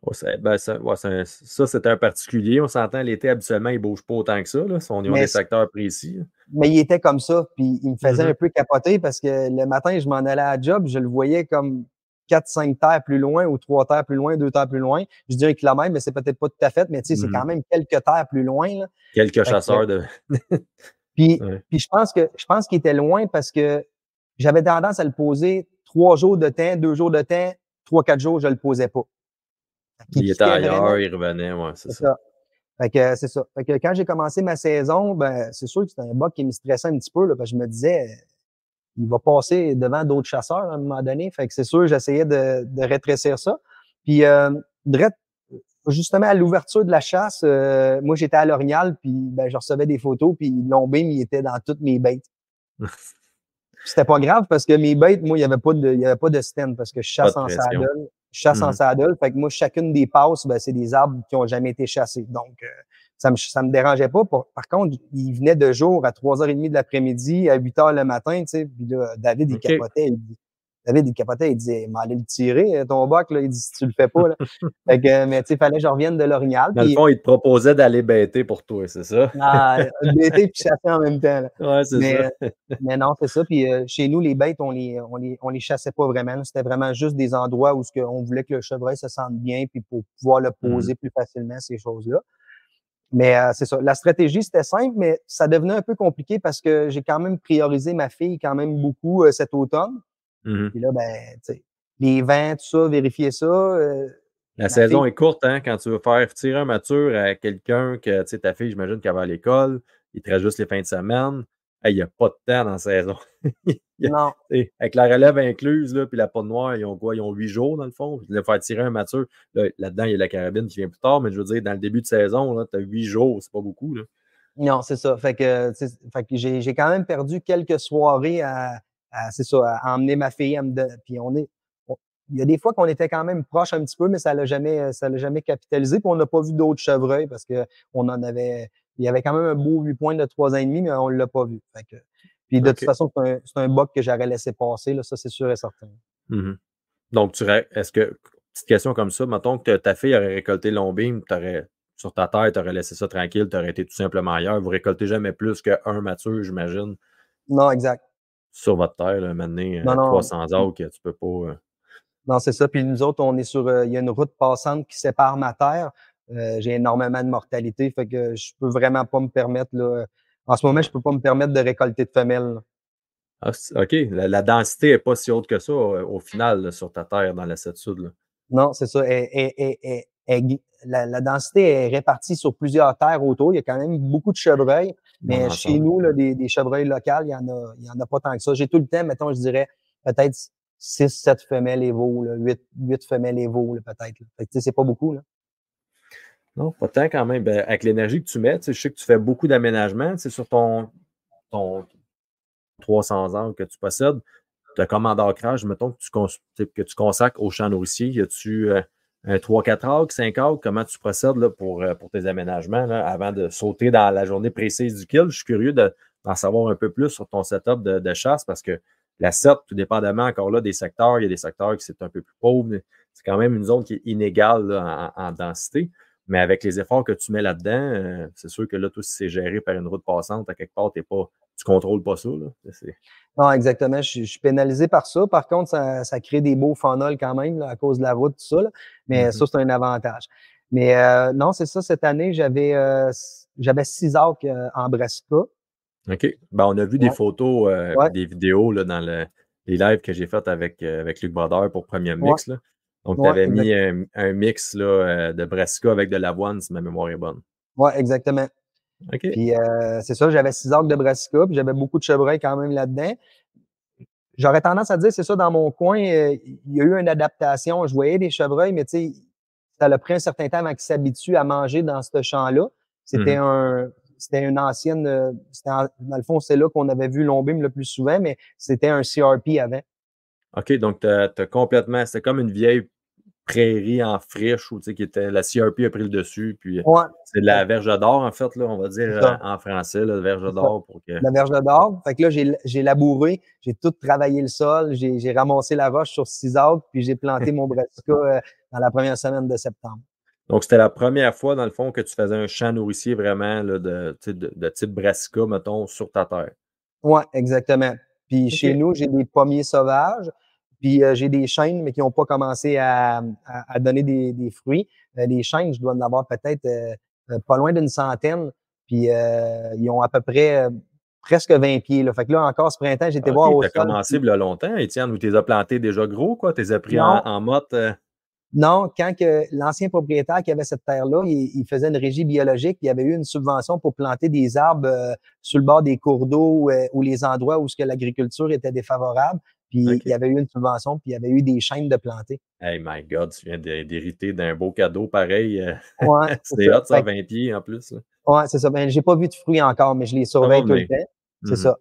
Ouais, ça, c'était un particulier. On s'entend, l'été, habituellement, il ne bouge pas autant que ça. Là. Ils ont Mais des secteurs précis. Là. Mais il était comme ça, puis il me faisait Mhm. un peu capoter parce que le matin, je m'en allais à la job, je le voyais comme 4-5 terres plus loin ou 3 terres plus loin, 2 terres plus loin. Je dis 1 kilomètre, mais c'est peut-être pas tout à fait, mais tu sais, c'est quand Mhm. même quelques terres plus loin, là. Quelques Fait que, chasseurs de. puis, Ouais. puis je pense qu'il était loin parce que j'avais tendance à le poser 3 jours de temps, 2 jours de temps, 3-4 jours, je le posais pas. Fait qu'il Il était quittait vraiment. ailleurs, il revenait, ouais, c'est C'est ça. ça. Fait que c'est ça. Fait que quand j'ai commencé ma saison, ben, c'est sûr que c'était un bug qui me stressait un petit peu, là, parce que je me disais, il va passer devant d'autres chasseurs à un moment donné. Fait que c'est sûr, j'essayais de rétrécir ça. Puis, justement, à l'ouverture de la chasse, moi, j'étais à L'Orignal, puis ben, je recevais des photos, puis Longbeam, il était dans toutes mes bêtes. C'était pas grave parce que mes bêtes, moi, il y avait pas de stand parce que je Pas chasse de en pression. saddle. Je chasse en Mhm. saddle. Fait que moi, chacune des passes, ben, c'est des arbres qui ont jamais été chassés. Donc, ça me dérangeait pas. Par contre, il venait de jour à 3h30 de l'après-midi, à 8h le matin, tu sais. Puis là, OK. David, il capotait, il disait, mais allez le tirer, ton boc, là. Il dit, si tu le fais pas, là. Fait que, mais tu sais, fallait que je revienne de l'Orignal. Dans le Puis, fond, il te proposait d'aller bêter pour toi, c'est ça? bêter puis chasser en même temps, là. Ouais, c'est ça. Mais, mais non, c'est ça. Puis chez nous, les bêtes, on les chassait pas vraiment, là. C'était vraiment juste des endroits où on voulait que le chevreuil se sente bien, puis pour pouvoir le Mhm. poser plus facilement, ces choses-là. Mais c'est ça. La stratégie, c'était simple, mais ça devenait un peu compliqué parce que j'ai quand même priorisé ma fille quand même beaucoup cet automne. Mhm. Puis là, ben, tu sais, les vents, tout ça, vérifier ça. La Ma saison fille, est courte, hein, quand tu veux faire tirer un mature à quelqu'un que, tu sais, ta fille, j'imagine qu'elle va à l'école, il te reste juste les fins de semaine. Hey, il n'y a pas de temps dans la saison. Tu non, sais, avec la relève incluse, là, puis la poudre noire, ils ont quoi? Ils ont 8 jours, dans le fond. De faire tirer un mature. Là-dedans, il y a la carabine qui vient plus tard, mais je veux dire, dans le début de saison, tu as 8 jours, c'est pas beaucoup. Là. non, c'est ça. Fait que, tu sais, fait que j'ai quand même perdu quelques soirées c'est ça, à emmener ma fille. Puis il y a des fois qu'on était quand même proche un petit peu, mais ça l'a jamais capitalisé. Puis on n'a pas vu d'autres chevreuils parce que il y avait quand même un beau 8 points de 3 ans et demi, mais on l'a pas vu. Fait que, puis de toute OK. façon, c'est un buck que j'aurais laissé passer, là, ça c'est sûr et certain. Mhm. Donc, est-ce que, petite question comme ça, mettons que ta fille aurait récolté Longbeam, sur ta terre, tu aurais laissé ça tranquille, tu aurais été tout simplement ailleurs. Vous récoltez jamais plus qu'un mature, j'imagine, Non, exact. sur votre terre, là, maintenant, Non, non. 300 acres, tu peux pas. Non, c'est ça. Puis nous autres, on est il y a une route passante qui sépare ma terre. J'ai énormément de mortalité, fait que je peux vraiment pas me permettre, là. En ce moment, je Ouais. peux pas me permettre de récolter de femelles, là. Ah, OK. La densité n'est pas si haute que ça au final là, sur ta terre dans la sud là. Non, c'est ça. La densité est répartie sur plusieurs terres autour. Il y a quand même beaucoup de chevreuils, Dans mais chez l'ensemble. nous, là, des chevreuils locales, il y en a pas tant que ça. J'ai tout le temps, mettons, je dirais, peut-être 6-7 femelles et veaux, là, 8 femelles et veaux, là, peut-être. Là. Fait que, tu sais, c'est pas beaucoup, là. Non, pas tant quand même. Ben, avec l'énergie que tu mets, je sais que tu fais beaucoup d'aménagements sur ton 300 arbres que tu possèdes. Tu as comme en d'ancrage, mettons que tu consacres au champ nourricier. Y a-tu un 3-4 acres, 5 acres? Comment tu procèdes là, pour tes aménagements là, avant de sauter dans la journée précise du kill? Je suis curieux d'en savoir un peu plus sur ton setup de chasse parce que la CEP, tout dépendamment encore là des secteurs, il y a des secteurs qui c'est un peu plus pauvre. C'est quand même une zone qui est inégale là, en densité. Mais avec les efforts que tu mets là-dedans, c'est sûr que là, tout si c'est géré par une route passante, à quelque part, tu contrôles pas ça. Là. Non, exactement. Je suis pénalisé par ça. Par contre, ça crée des beaux phénols quand même là, à cause de la route, tout ça. Là. Mais ça, c'est un avantage. Mais non, c'est ça. Cette année, j'avais 6 acres en brassica. OK. Ben, on a vu des photos et des vidéos là, dans les lives que j'ai fait avec Luc Brodeur pour Premier Mix. Là. Donc, tu avais mis un mix là, de brassica avec de l'avoine, si ma mémoire est bonne. Oui, exactement. OK. Puis c'est ça, j'avais 6 acres de brassica, puis j'avais beaucoup de chevreuils quand même là-dedans. J'aurais tendance à dire, c'est ça, dans mon coin, il y a eu une adaptation. Je voyais des chevreuils, mais tu sais, ça a pris un certain temps avant qu'ils s'habituent à manger dans ce champ-là. C'était une ancienne, dans le fond, c'est là qu'on avait vu l'ombime le plus souvent, mais c'était un CRP avant. OK, donc t'as complètement, c'était comme une vieille prairie en friche où, tu sais, la CRP a pris le dessus, puis c'est de la verge d'or, en fait, là, on va dire en français, la verge d'or. La verge d'or. Fait que là, j'ai labouré, j'ai tout travaillé le sol, j'ai ramassé la roche sur 6 acres, puis j'ai planté mon brassica dans la première semaine de septembre. Donc, c'était la première fois, dans le fond, que tu faisais un champ nourricier vraiment là, de type brassica, mettons, sur ta terre. Oui, exactement. Puis chez nous, j'ai des pommiers sauvages, puis j'ai des chênes, mais qui n'ont pas commencé à donner des fruits. Les chênes, je dois en avoir peut-être pas loin d'une centaine, puis ils ont à peu près presque 20 pieds. Là. Fait que là, encore ce printemps, j'étais voir au sol. Tu as commencé il y a longtemps, Étienne, ou tu les as plantés déjà gros, quoi? Tu les as pris en motte? Non, quand que l'ancien propriétaire qui avait cette terre-là, il faisait une régie biologique, il y avait eu une subvention pour planter des arbres sur le bord des cours d'eau ou les endroits où l'agriculture était défavorable. Puis il y avait eu une subvention, puis il y avait eu des chênes de planter. Hey my God, tu viens d'hériter d'un beau cadeau pareil. Ouais, c'est hot, ça, 20 pieds en plus. Oui, c'est ça. Ben, j'ai pas vu de fruits encore, mais je les surveille tout le temps. C'est ça.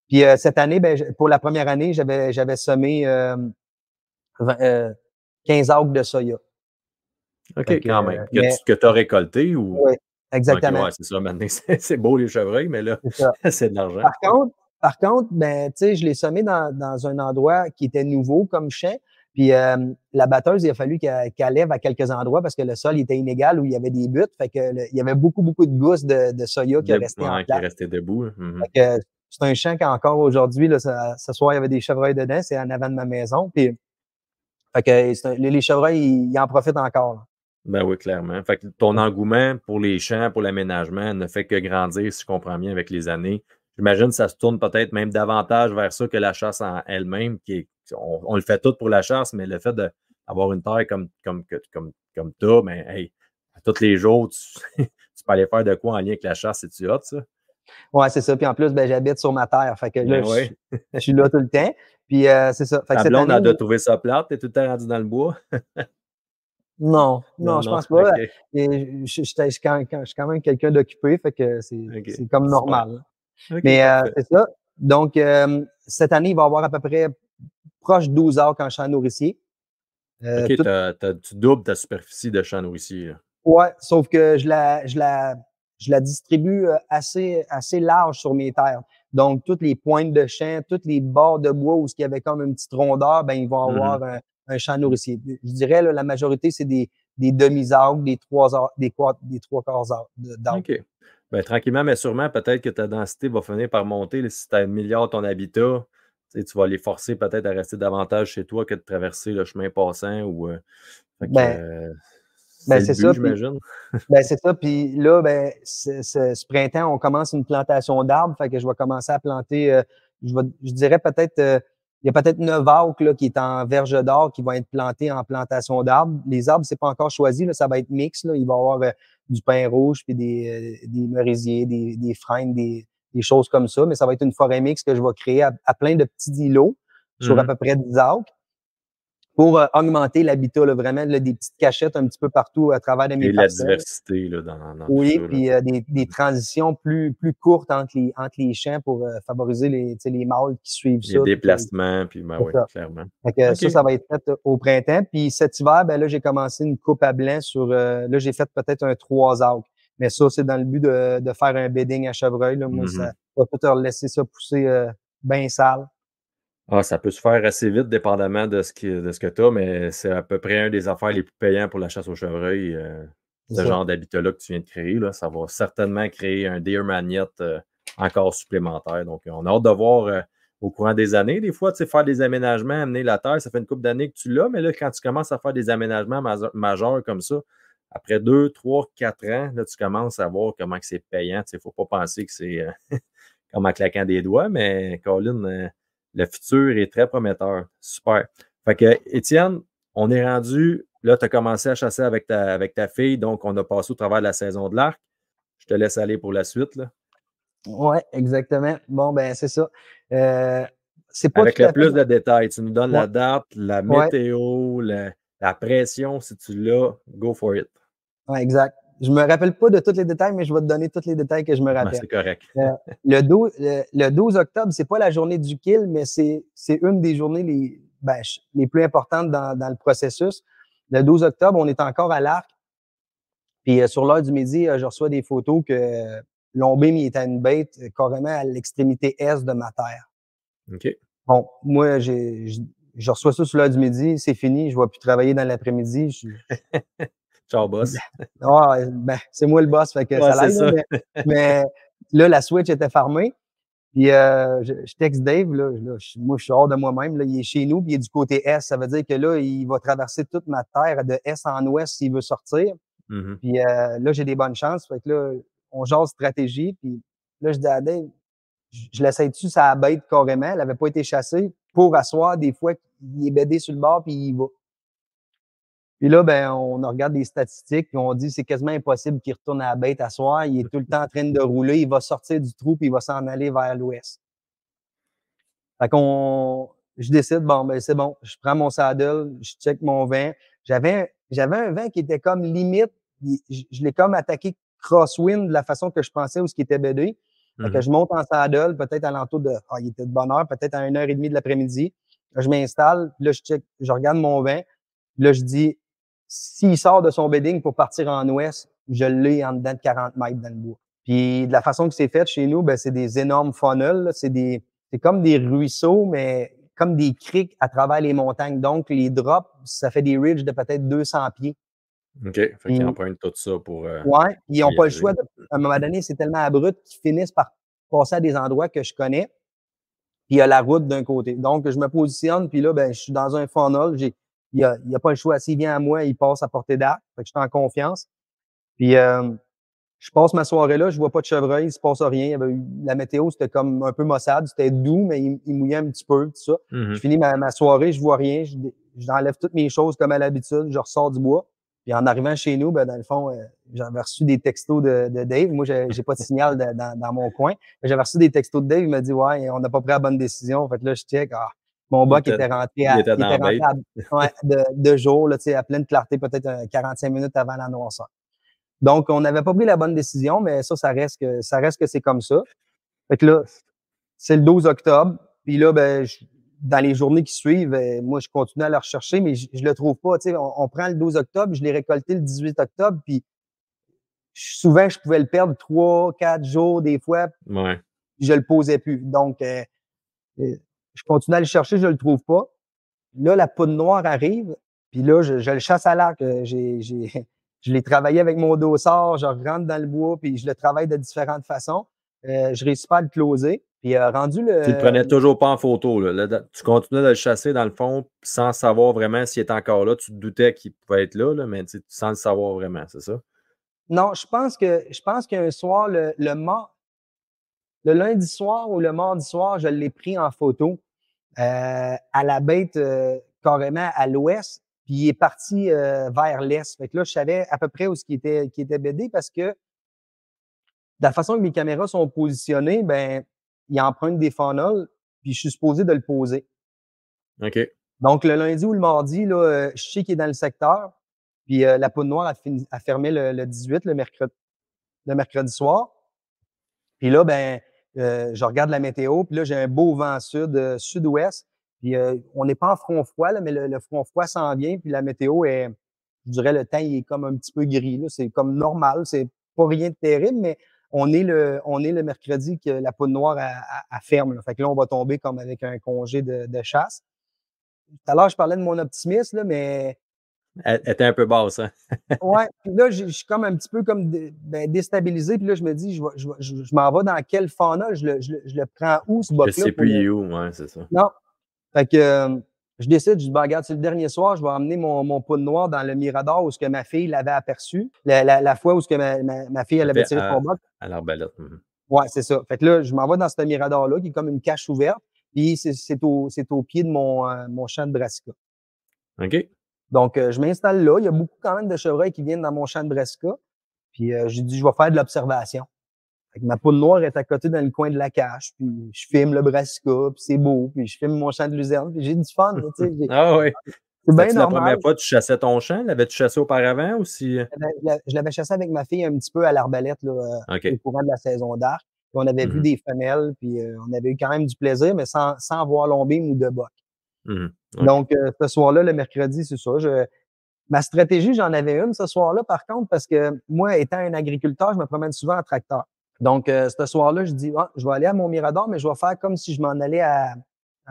Puis cette année, pour la première année, j'avais semé 15 acres de soya. OK, quand même. Que tu as récolté ou? Oui, exactement. Okay, ouais, c'est ça, maintenant, c'est beau les chevreuils, mais là, c'est de l'argent. Par contre, tu sais, je l'ai semé dans un endroit qui était nouveau comme champ. Puis la batteuse, il a fallu qu'elle lève à quelques endroits parce que le sol était inégal où il y avait des buttes. Fait que il y avait beaucoup de gousses de soya qui restaient en place. Qui restaient debout. Fait que c'est un champ qu'encore aujourd'hui, là, ce soir, il y avait des chevreuils dedans. C'est en avant de ma maison. Puis fait que les chevreuils, ils en profitent encore. Là. Ben oui, clairement. Fait que ton engouement pour les champs, pour l'aménagement, ne fait que grandir, si je comprends bien, avec les années. J'imagine que ça se tourne peut-être même davantage vers ça que la chasse en elle-même. On le fait tout pour la chasse, mais le fait d'avoir une terre comme toi, mais hey, tous les jours, tu peux aller faire de quoi en lien avec la chasse, c'est-tu hot, ça? Ouais, c'est ça. Puis en plus, j'habite sur ma terre. Fait que là, je suis là tout le temps. Puis c'est ça. Fait que ta blonde a de trouver ça plate, t'es tout le temps rendu dans le bois? Non, je pense pas. Okay. Je suis quand même quelqu'un d'occupé, fait que c'est comme normal. Okay, mais c'est ça. Donc, cette année, il va y avoir à peu près proche de 12 acres en champ nourricier. OK, tu doubles ta superficie de champ nourricier. Oui, sauf que je la distribue assez large sur mes terres. Donc, toutes les pointes de champ, tous les bords de bois où il y avait comme une petite rondeur, ils vont avoir un champ nourricier. Je dirais, là, la majorité, c'est des demi-acres, des trois quarts d'arbre. OK. Ben, tranquillement, mais sûrement, peut-être que ta densité va finir par monter. Là, si tu améliores ton habitat, tu vas les forcer peut-être à rester davantage chez toi que de traverser le chemin passant ou. C'est ça, j'imagine. C'est ça. Puis là, ce printemps, on commence une plantation d'arbres. Fait que je vais commencer à planter, je dirais peut-être, il y a peut-être 9 acres là, qui est en verge d'or qui vont être plantés en plantation d'arbres. Les arbres, c'est pas encore choisi, là, ça va être mix. Là. Il va y avoir du pin rouge, puis des merisiers, des frênes, des choses comme ça. Mais ça va être une forêt mixte que je vais créer à plein de petits îlots sur à peu près 10 acres. pour augmenter l'habitat, là, vraiment là, des petites cachettes un petit peu partout à travers de mes Et la parcelles. diversité là, dans tout Oui, ça. Là. puis des transitions plus courtes entre les champs pour favoriser les mâles qui suivent Les ça. déplacements, puis ben C'est oui, ça. clairement. Fait que OK. ça va être fait au printemps. Puis cet hiver, ben là, j'ai commencé une coupe à blanc sur. Là, j'ai fait peut-être un 3 acres. Mais ça, c'est dans le but de faire un bedding à chevreuil. Là. Moi, ça va tout laisser ça pousser bien sale. Ah, ça peut se faire assez vite, dépendamment de ce que tu as, mais c'est à peu près un des affaires les plus payants pour la chasse au chevreuil. C'est Ce ça. genre d'habitat-là que tu viens de créer, là, ça va certainement créer un deer magnet encore supplémentaire. Donc, on a hâte de voir au courant des années. Des fois, tu sais, faire des aménagements, amener la terre, ça fait une couple d'années que tu l'as, mais là, quand tu commences à faire des aménagements majeurs comme ça, après 2, 3, 4 ans, là, tu commences à voir comment que c'est payant. Il ne faut pas penser que c'est comme en claquant des doigts, mais Colin, le futur est très prometteur. Super. Fait que, Étienne, on est rendu, là, tu as commencé à chasser avec ta fille, donc on a passé au travers de la saison de l'arc. Je te laisse aller pour la suite, là. Oui, exactement. Bon, ben c'est ça. C'est pas Avec tout le à fait. plus de détails, tu nous donnes Ouais, la date, la ouais, météo, la pression, si tu l'as, go for it. ouais, exact. Je me rappelle pas de tous les détails, mais je vais te donner tous les détails que je me Ouais, rappelle. c'est correct. Le 12 octobre, c'est pas la journée du kill, mais c'est une des journées les plus importantes dans le processus. Le 12 octobre, on est encore à l'arc. Puis sur l'heure du midi, je reçois des photos que l'ombim il est à une bête carrément à l'extrémité est de ma terre. OK. Bon, moi, je reçois ça sur l'heure du midi, c'est fini, je vais plus travailler dans l'après-midi. Ciao, boss. Ah, ben, c'est moi le boss, fait que Ouais, ça c'est l'aide, là, ça. mais là, la switch était fermée. Puis je texte Dave, moi, je suis hors de moi-même. Là, il est chez nous, puis il est du côté est. Ça veut dire que là, il va traverser toute ma terre de est en ouest s'il veut sortir. Mhm. Puis là, j'ai des bonnes chances. Fait que là, on jase stratégie. Puis là, je dis à Dave, je l'essaie dessus, ça bête carrément. Elle avait pas été chassée. Pour asseoir, des fois, il est bédé sur le bord, puis il va. Puis là, ben, on regarde les statistiques, puis on dit c'est quasiment impossible qu'il retourne à la bête à soir. Il est tout le temps en train de rouler. Il va sortir du trou, puis il va s'en aller vers l'ouest. Fait je décide, bon, ben, c'est bon. Je prends mon saddle, je check mon vent. J'avais un vent qui était comme limite. Je l'ai comme attaqué crosswind de la façon que je pensais où ce qui était bédé. Fait que Mhm. je monte en saddle, peut-être à l'entour il était de bonne heure, peut-être à 1h30 de l'après-midi. Là, je m'installe, puis là, je regarde mon vent. Puis là, je dis, s'il sort de son bedding pour partir en ouest, je l'ai en dedans de 40 mètres dans le bois. Puis de la façon que c'est fait chez nous, ben, c'est des énormes funnels, là. C'est comme des ruisseaux, mais comme des criques à travers les montagnes. Donc, les drops, ça fait des ridges de peut-être 200 pieds. OK. Fait Puis, qu'ils empruntent tout ça pour ouais, ils n'ont pas le choix. voyager. À un moment donné, c'est tellement abrupt qu'ils finissent par passer à des endroits que je connais. Puis il y a la route d'un côté. Donc, je me positionne, puis là, ben, je suis dans un funnel. Il y a pas le choix. S'il vient à moi, il passe à portée d'arc. Fait que je suis en confiance. Puis je passe ma soirée là, je vois pas de chevreuil, il se passe rien. Il y avait la météo, c'était comme un peu maussade, c'était doux, mais il mouillait un petit peu, tout ça. Je Mhm. finis ma soirée, je vois rien, j'enlève toutes mes choses comme à l'habitude, je ressors du bois. Puis en arrivant chez nous, ben, dans le fond, j'avais reçu des textos de Dave. Moi, j'ai pas de signal dans mon coin. J'avais reçu des textos de Dave, il m'a dit ouais, on n'a pas pris la bonne décision. Fait que là, je check. Mon Il buck était, était rentré il était il dans était la rentré bête. ouais, de jour, là, à pleine clarté, peut-être 45 minutes avant la noirceur. Donc, on n'avait pas pris la bonne décision, mais ça reste que c'est comme ça. Fait que là, c'est le 12 octobre. Puis là, ben, dans les journées qui suivent, moi, je continue à le rechercher, mais je le trouve pas. Tu sais, on prend le 12 octobre, je l'ai récolté le 18 octobre, puis souvent, je pouvais le perdre 3, 4 jours, des fois, Ouais. puis je le posais plus. Donc, je continue à le chercher, je le trouve pas. Là, la poudre noire arrive, puis là, je le chasse à l'arc. Je l'ai travaillé avec mon dossard, je rentre dans le bois, puis je le travaille de différentes façons. Je réussis pas à le closer. Puis rendu Tu le prenais toujours pas en photo. Tu continuais de le chasser dans le fond sans savoir vraiment s'il était encore là. Tu te doutais qu'il pouvait être là, mais sans le savoir vraiment, c'est ça? Non, je pense qu'un soir, le lundi soir ou le mardi soir, je l'ai pris en photo à la bête carrément à l'ouest, puis il est parti vers l'est. Fait que là, je savais à peu près où qui était bédé parce que de la façon que mes caméras sont positionnées, ben, il emprunte des funnels, puis je suis supposé de le poser. OK. Donc, le lundi ou le mardi, là, je sais qu'il est dans le secteur. Puis la poudre noire, elle fermait le 18, le mercredi soir. Puis là, ben, je regarde la météo, puis là, j'ai un beau vent sud-ouest. Puis on n'est pas en front froid, là, mais le front froid s'en vient, puis la météo est, je dirais, le temps, il est comme un petit peu gris, là. C'est comme normal, c'est pas rien de terrible, mais on est le mercredi que la poudre noire, elle ferme, là. Fait que là, on va tomber comme avec un congé de chasse. Tout à l'heure, je parlais de mon optimisme, là, mais Elle était un peu basse, hein? ouais, puis là, je suis comme un petit peu comme déstabilisé. Puis là, je me dis, je m'en vais dans quel fauna? Je le prends où, ce Je boc-là? sais plus il est où, ouais, c'est ça. Non. Fait que je décide, je dis, ben, regarde, c'est le dernier soir, je vais emmener mon poudre noir dans le Mirador où ce que ma fille l'avait aperçu. La fois où ce que ma fille, elle avait tiré son boc. À l'arbalète. Ouais, c'est ça. Fait que là, je m'en vais dans ce Mirador-là, qui est comme une cache ouverte. Puis c'est au pied de mon champ de brassica. OK. Donc, je m'installe là. Il y a beaucoup quand même de chevreuils qui viennent dans mon champ de brassica. Puis j'ai dit, je vais faire de l'observation. Fait que ma poudre noire est à côté dans le coin de la cache. Puis je filme le brassica, puis c'est beau. Puis je filme mon champ de luzerne. Puis j'ai du fun. Tu sais, Ah oui. c'est bien C'était-tu la normal. première fois que tu chassais ton champ? L'avais-tu chassé auparavant ou si... Je l'avais chassé avec ma fille un petit peu à l'arbalète là, OK. au courant de la saison d'arc. Puis on avait vu des femelles. Puis on avait eu quand même du plaisir, mais sans voir l'ombine ou de boc. Okay. Donc, ce soir-là, le mercredi, c'est ça. Ma stratégie, j'en avais une ce soir-là, par contre, parce que moi, étant un agriculteur, je me promène souvent en tracteur. Donc, ce soir-là, je dis, je vais aller à mon Mirador, mais je vais faire comme si je m'en allais à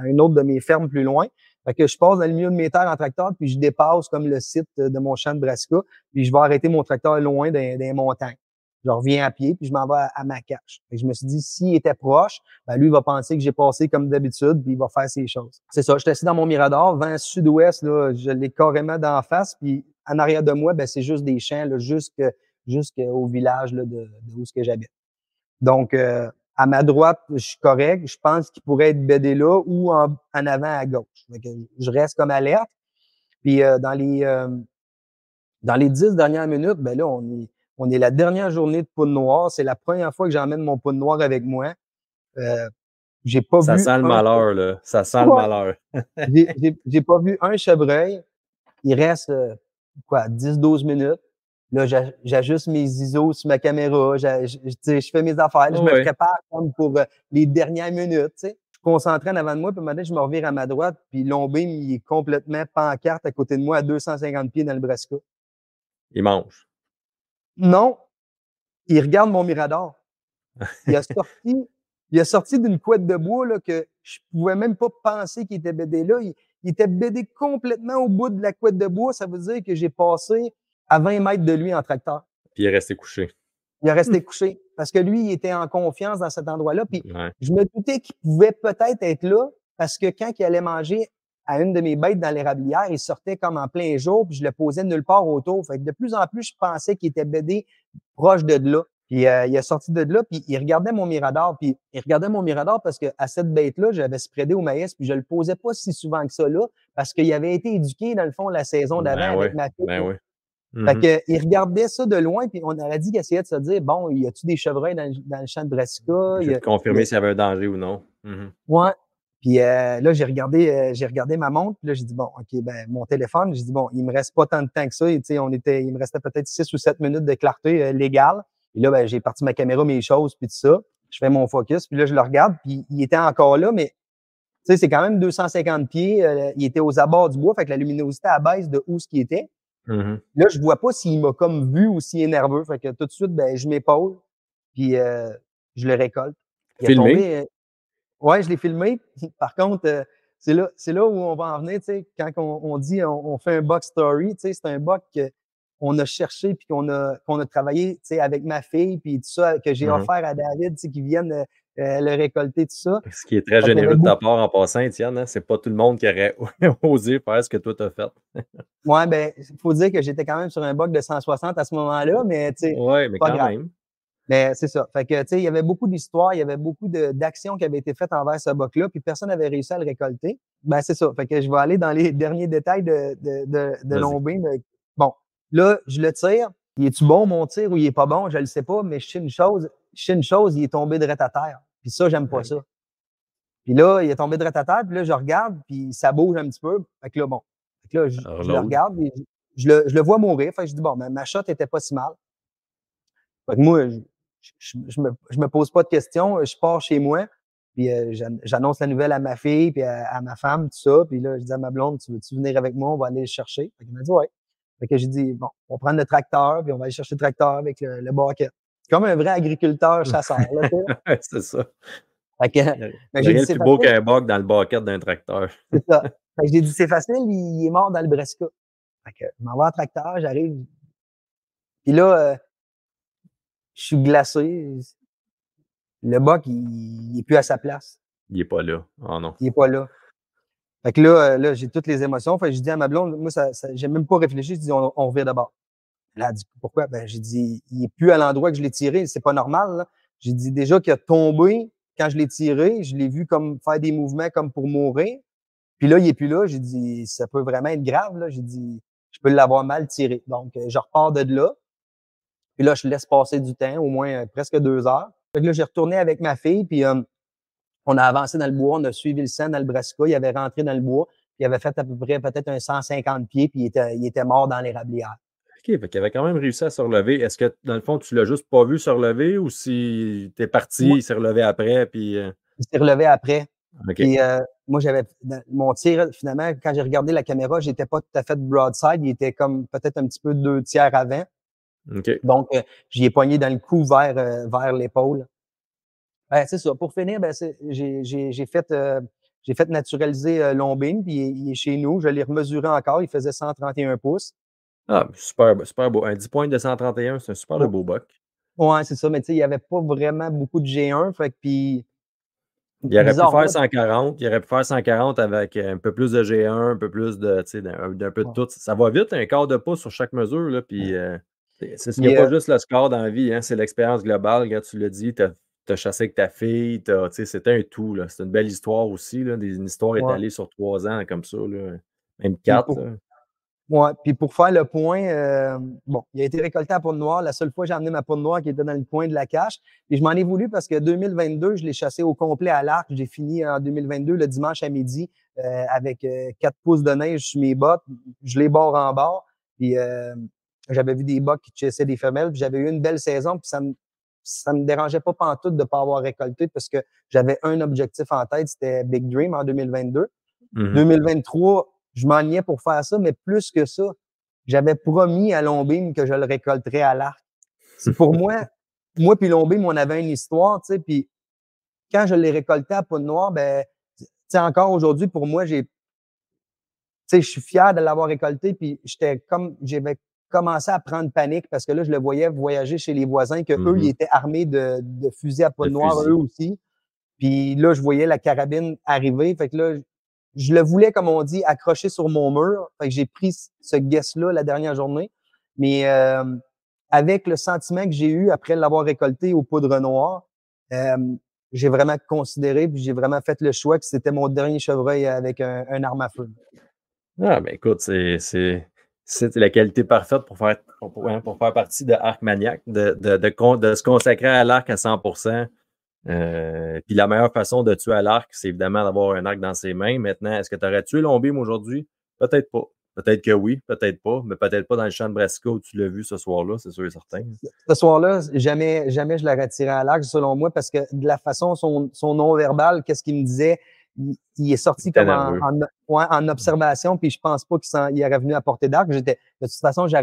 une autre de mes fermes plus loin. Fait que je passe dans le milieu de mes terres en tracteur, puis je dépasse comme le site de mon champ de brassica, puis je vais arrêter mon tracteur loin des montagnes. Je reviens à pied, puis je m'en vais à ma cache. Fait que je me suis dit, s'il était proche, ben lui, il va penser que j'ai passé comme d'habitude, puis il va faire ses choses. C'est ça, je suis assis dans mon Mirador, vent sud-ouest, là, je l'ai carrément d'en face, puis en arrière de moi, ben c'est juste des champs, là, jusqu'au village là, de où ce que j'habite. Donc, à ma droite, je suis correct. Je pense qu'il pourrait être bédé là ou en avant à gauche. Fait que je reste comme alerte. Puis dans les 10 dernières minutes, ben là, on est la dernière journée de poudre noire. C'est la première fois que j'emmène mon poudre noire avec moi. J'ai pas Ça vu sent le malheur, là. Ça sent le malheur. j'ai pas vu un chevreuil. Il reste 10-12 minutes. Là, j'ajuste mes ISO sur ma caméra, je fais mes affaires, je me prépare comme pour les dernières minutes. Tu sais. Je suis concentré en avant de moi, puis maintenant, je me revire à ma droite, puis l'ombine, il est complètement pancarte à côté de moi à 250 pieds dans le brassica. Il mange. Non, il regarde mon Mirador. Il a sorti d'une couette de bois là, que je pouvais même pas penser qu'il était bédé là. Il était bédé complètement au bout de la couette de bois. Ça veut dire que j'ai passé à 20 mètres de lui en tracteur. Puis il est resté couché. Il est resté couché parce que lui, il était en confiance dans cet endroit-là. Puis je me doutais qu'il pouvait peut-être être là parce que quand il allait manger à une de mes bêtes dans l'érablière, il sortait comme en plein jour, puis je le posais nulle part autour. Fait que de plus en plus, je pensais qu'il était bédé proche de là. Puis il a sorti de là, puis il regardait mon Mirador. Puis il regardait mon Mirador parce que à cette bête-là, j'avais spreadé au maïs, puis je le posais pas si souvent que ça là, parce qu'il avait été éduqué, dans le fond, la saison d'avant avec ma fille. Fait que, il regardait ça de loin, puis on aurait dit qu'il essayait de se dire, bon, y a-tu des chevreuils dans le champ de brassica? Je vais te confirmer s'il y avait un danger ou non. Ouais. Puis là, j'ai regardé ma montre, puis là, j'ai dit, bon, OK, ben, mon téléphone, j'ai dit, bon, il me reste pas tant de temps que ça. Et, il me restait peut-être 6 ou 7 minutes de clarté légale. Et là, ben, j'ai parti ma caméra, mes choses, puis tout ça. Je fais mon focus, puis là, je le regarde, puis il était encore là, mais tu sais, c'est quand même 250 pieds. Il était aux abords du bois, fait que la luminosité abaisse de où ce qui était. Là, je vois pas s'il m'a comme vu ou s'il est nerveux. Fait que tout de suite, ben, je m'épaule, puis je le récolte. Il filmé? Est tombé, ouais, je l'ai filmé. Par contre, c'est là où on va en venir, tu sais, quand on dit on fait un buck story, tu sais, c'est un buck qu'on a cherché puis qu'on a travaillé, tu sais, avec ma fille puis tout ça, que j'ai offert à David, tu sais, qui vienne le récolter, tout ça. Ce qui est très généreux de ta part en passant, Étienne, hein? C'est pas tout le monde qui aurait osé faire ce que toi t'as fait. Ouais, ben, il faut dire que j'étais quand même sur un buck de 160 à ce moment-là, mais tu sais, ouais, mais pas quand grave. même. Mais c'est ça. Fait que, tu sais, il y avait beaucoup d'histoires, il y avait beaucoup d'actions qui avaient été faites envers ce buck-là, puis personne n'avait réussi à le récolter. Ben, c'est ça. Fait que je vais aller dans les derniers détails de l'ombine. Bon, là, je le tire. Il est-tu bon, mon tir, ou il est pas bon? Je le sais pas, mais je sais une chose, il est tombé direct à terre. Puis ça, j'aime pas ça. Puis là, il est tombé droit à terre, puis là, je regarde, puis ça bouge un petit peu. Fait que là, bon. Fait que là, je le Reload. regarde, et je le vois mourir. Fait que je dis, bon, ma shot était pas si mal. Fait que moi, je me pose pas de questions. Je pars chez moi, puis j'annonce la nouvelle à ma fille, puis à ma femme, tout ça. Puis là, je dis à ma blonde, tu veux-tu venir avec moi? On va aller le chercher. Fait qu'elle m'a dit, ouais. Fait que j'ai dit, bon, on va prendre le tracteur, puis on va aller chercher le tracteur avec le bucket. Comme un vrai agriculteur chasseur, là, tu sais. C'est ça. Fait que, Il ben, n'y a j'ai dit, rien de c'est plus beau facile. qu'un bug dans le bucket d'un tracteur. C'est ça. Fait que j'ai dit, c'est facile, il est mort dans le Bresca. Fait que, je m'en vais en tracteur, j'arrive. Puis là, je suis glacé. Le buck, il est plus à sa place. Il n'est pas là. Oh non. Il est pas là. Fait que là, j'ai toutes les émotions. Fait que j'ai dit à ma blonde, moi, j'ai même pas réfléchi. J'ai dit, on revient d'abord. Elle a dit, pourquoi? Ben, j'ai dit, il est plus à l'endroit que je l'ai tiré. C'est pas normal, là. J'ai dit, déjà qu'il a tombé quand je l'ai tiré. Je l'ai vu comme faire des mouvements comme pour mourir. Puis là, il est plus là. J'ai dit, ça peut vraiment être grave, là. J'ai dit, je peux l'avoir mal tiré. Donc, je repars de là. Puis là, je laisse passer du temps, au moins presque 2 heures. Fait que là, j'ai retourné avec ma fille, puis on a avancé dans le bois, on a suivi le sang dans le Bresca, il avait rentré dans le bois, puis il avait fait à peu près peut-être un 150 pieds, puis il était mort dans l'érablière. OK, fait qu'il avait quand même réussi à se relever. Est-ce que, dans le fond, tu l'as juste pas vu se relever ou si t'es parti, Moi, il s'est relevé après, puis... il s'est relevé après. OK. Puis moi, j'avais mon tir, finalement, quand j'ai regardé la caméra, j'étais pas tout à fait broadside, il était comme peut-être un petit peu 2 tiers avant. OK. Donc, j'y ai pogné dans le cou vers l'épaule. Ben, c'est ça. Pour finir, ben, j'ai fait naturaliser Lombine, puis il est chez nous. Je l'ai remesuré encore. Il faisait 131 pouces. Ah, super, super beau. Un 10 points de 131, c'est un super de Ouais, beau buck. ouais, c'est ça. Mais tu sais, il n'y avait pas vraiment beaucoup de G1. Fait que, puis, Il aurait pu faire bizarrement, 140. Il aurait pu faire 140 avec un peu plus de G1, un peu plus de, tu sais, d'un peu de ouais. tout. Ça va vite, un quart de pouce sur chaque mesure, là, puis il n'y a Puis, pas juste le score dans la vie, hein, c'est l'expérience globale. Quand tu l'as dit, tu as chassé avec ta fille, tu sais, c'était un tout, là. C'est une belle histoire aussi, là, une histoire ouais. étalée sur 3 ans comme ça, là. Même Puis 4, là. ouais, puis pour faire le point, bon, il a été récolté à poudre noire. La seule fois, j'ai amené ma poudre noire qui était dans le coin de la cache. Et je m'en ai voulu parce que 2022, je l'ai chassé au complet à l'arc. J'ai fini en 2022 le dimanche à midi avec 4 pouces de neige sur mes bottes. Je les bord en bord. Puis j'avais vu des bocs qui chassaient des femelles. Puis j'avais eu une belle saison. Puis ça me dérangeait pas pantoute de pas avoir récolté parce que j'avais un objectif en tête, c'était Big Dream en 2022. Mhm. 2023, je m'enlignais pour faire ça, mais plus que ça, j'avais promis à Lombim que je le récolterais à l'arc. C'est pour moi puis Lombim, on avait une histoire, tu sais, puis quand je l'ai récolté à Poudre Noire, ben, tu sais, encore aujourd'hui, pour moi, tu sais, je suis fier de l'avoir récolté, puis j'avais commencé à prendre panique parce que là, je le voyais voyager chez les voisins, que eux, ils étaient armés de fusils à Le Poudre Noire, fusil. eux aussi. Puis là, je voyais la carabine arriver. Fait que là, je le voulais, comme on dit, accrocher sur mon mur. Fait que j'ai pris ce guess-là la dernière journée. Mais avec le sentiment que j'ai eu après l'avoir récolté aux poudres noires, euh, j'ai vraiment considéré, puis j'ai vraiment fait le choix que c'était mon dernier chevreuil avec un arme à feu. Ah, ben écoute, c'est la qualité parfaite pour faire partie de Arc Maniac, de se consacrer à l'arc à 100%. Puis la meilleure façon de tuer à l'arc, c'est évidemment d'avoir un arc dans ses mains. Maintenant, est-ce que tu aurais tué Lombim aujourd'hui? Peut-être pas. Peut-être que oui, peut-être pas, mais peut-être pas dans le champ de Bresca où tu l'as vu ce soir-là, c'est sûr et certain. Ce soir-là, jamais je l'aurais tiré à l'arc, selon moi, parce que de la façon, son non-verbal, qu'est-ce qu'il me disait, il est sorti T'es comme nerveux. en observation, puis je pense pas il aurait venu à portée d'arc. De toute façon, je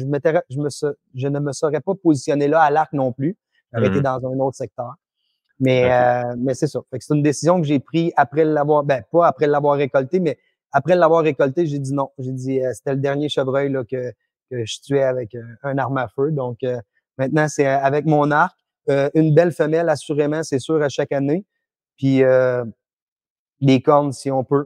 ne me serais pas positionné là à l'arc non plus. J'aurais été dans un autre secteur. Mais, OK. mais c'est ça. Fait que c'est une décision que j'ai prise après l'avoir, ben, pas après l'avoir récolté, mais après l'avoir récolté, j'ai dit non. J'ai dit, c'était le dernier chevreuil, là, que je tuais avec un arme à feu. Donc, maintenant, c'est avec mon arc. Une belle femelle, assurément, c'est sûr, à chaque année. Puis, des cornes, si on peut.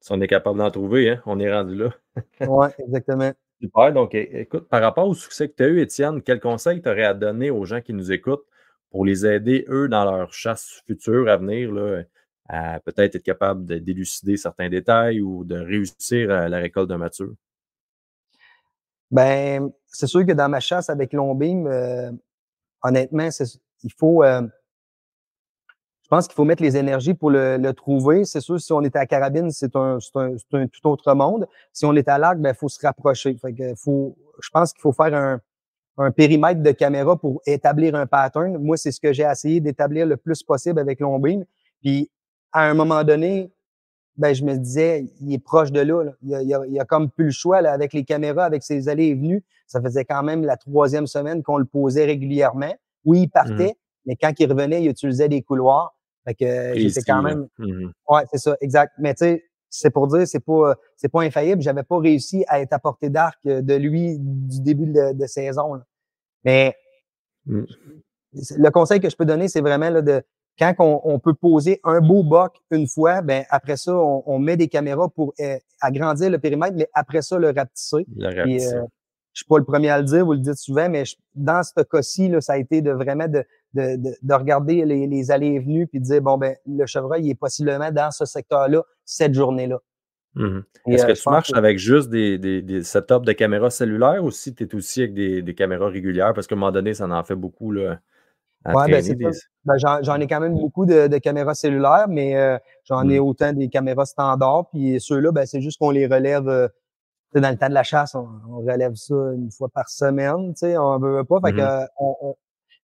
Si on est capable d'en trouver, hein, on est rendu là. Ouais, exactement. Super. Donc, écoute, par rapport au succès que tu as eu, Étienne, quel conseil tu aurais à donner aux gens qui nous écoutent pour les aider, eux, dans leur chasse future à venir, là, à peut-être être capable d'élucider certains détails ou de réussir à la récolte de mature? Ben, c'est sûr que dans ma chasse avec Lombim, honnêtement, il faut, je pense qu'il faut mettre les énergies pour le trouver. C'est sûr, si on est à la carabine, c'est un tout autre monde. Si on est à l'arc, ben, il faut se rapprocher. Fait que je pense qu'il faut faire un périmètre de caméra pour établir un pattern. Moi, c'est ce que j'ai essayé d'établir le plus possible avec Longbeam. Puis, à un moment donné, ben, je me disais, il est proche de là. Il a comme plus le choix là, avec les caméras, avec ses allées et venues. Ça faisait quand même la 3e semaine qu'on le posait régulièrement. Oui, il partait, mais quand il revenait, il utilisait des couloirs. Fait que j'étais quand même. Ouais, c'est ça, exact. Mais tu sais, c'est pour dire, c'est pas infaillible. J'avais pas réussi à être à portée d'arc de lui du début de saison. Là. Mais le conseil que je peux donner, c'est vraiment là, quand on peut poser un beau buck une fois, ben après ça, on met des caméras pour agrandir le périmètre, mais après ça, le rapetisser. Puis, je suis pas le premier à le dire, vous le dites souvent, mais dans ce cas-ci, là, ça a été de regarder les allées et venues puis de dire, bon, ben le chevreuil il est possiblement dans ce secteur-là cette journée-là. Est-ce que tu marches avec juste des setups de caméras cellulaires ou si tu es aussi avec des caméras régulières? Parce qu'à un moment donné, ça en fait beaucoup là, à traîner. Ben, j'en ai quand même beaucoup de caméras cellulaires, mais j'en ai autant des caméras standards. Puis ceux-là, ben, c'est juste qu'on les relève. Dans le temps de la chasse, on relève ça une fois par semaine. On veut pas. Fait que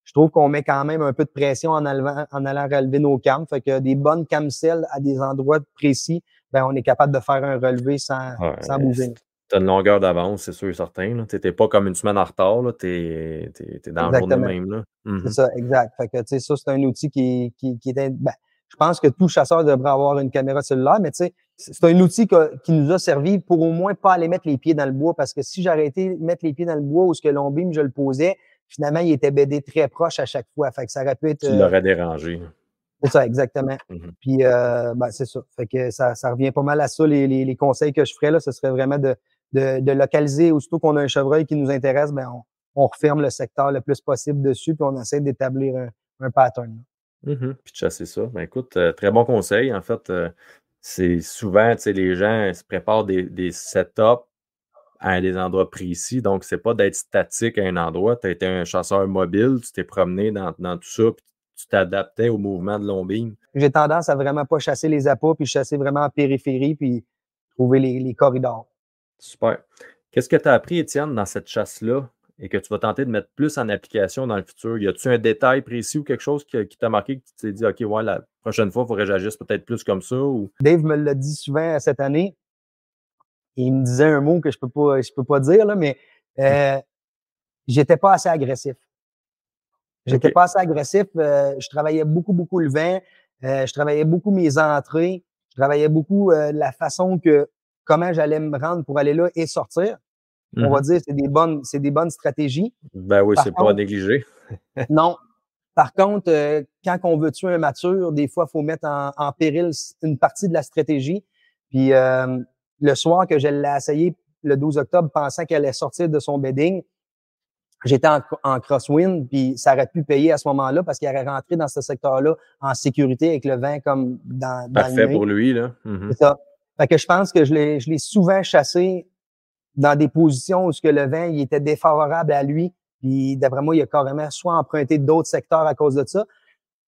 je trouve qu'on met quand même un peu de pression en allant relever nos cams. Fait que des bonnes camcelles à des endroits précis, ben on est capable de faire un relevé sans bouger. Tu as une longueur d'avance, c'est sûr et certain. Tu n'es pas comme une semaine en retard. Tu es dans la journée même. Là. C'est ça, exact. Fait que, ça, c'est un outil qui était. Ben, je pense que tout chasseur devrait avoir une caméra cellulaire, mais c'est un outil qui nous a servi pour au moins pas aller mettre les pieds dans le bois, parce que si j'arrêtais de mettre les pieds dans le bois où ce que Longbeam, je le posais, finalement, il était bédé très proche à chaque fois. Fait que ça aurait pu être. Tu l'aurais dérangé. C'est ça, exactement. Puis, ben, c'est ça. Fait que ça revient pas mal à ça. Les conseils que je ferais, là, ce serait vraiment de localiser, aussitôt qu'on a un chevreuil qui nous intéresse, ben, on referme le secteur le plus possible dessus, puis on essaie d'établir un pattern. Puis de chasser ça. Ben écoute, très bon conseil. En fait, c'est souvent, tu sais, les gens se préparent des setups à des endroits précis. Donc, c'est pas d'être statique à un endroit. Tu as été un chasseur mobile, tu t'es promené dans tout ça, puis tu t'adaptais au mouvement de Longbeam. J'ai tendance à vraiment pas chasser les appâts, puis chasser vraiment en périphérie, puis trouver les corridors. Super. Qu'est-ce que tu as appris, Étienne, dans cette chasse-là et que tu vas tenter de mettre plus en application dans le futur? Y a-tu un détail précis ou quelque chose qui t'a marqué, que tu t'es dit, OK, ouais, la prochaine fois, il faudrait que j'agisse peut-être plus comme ça? Ou... Dave me l'a dit souvent cette année. Il me disait un mot que je peux pas dire, là, mais j'étais pas assez agressif. J'étais pas assez agressif. Je travaillais beaucoup le vent. Je travaillais beaucoup mes entrées. Je travaillais beaucoup la façon comment j'allais me rendre pour aller là et sortir. On va dire, c'est des bonnes stratégies. Ben oui, c'est pas à négliger. Non. Par contre, quand on veut tuer un mature, des fois, il faut mettre en péril une partie de la stratégie. Puis le soir que je l'ai essayé, le 12 octobre, pensant qu'elle allait sortir de son bedding, j'étais en crosswind, puis ça aurait pu payer à ce moment-là parce qu'il aurait rentré dans ce secteur-là en sécurité avec le vent comme dans Parfait le nez. Pour lui, là. C'est ça. Fait que je pense que je l'ai souvent chassé dans des positions où le vent il était défavorable à lui. Puis d'après moi, il a carrément soit emprunté d'autres secteurs à cause de ça.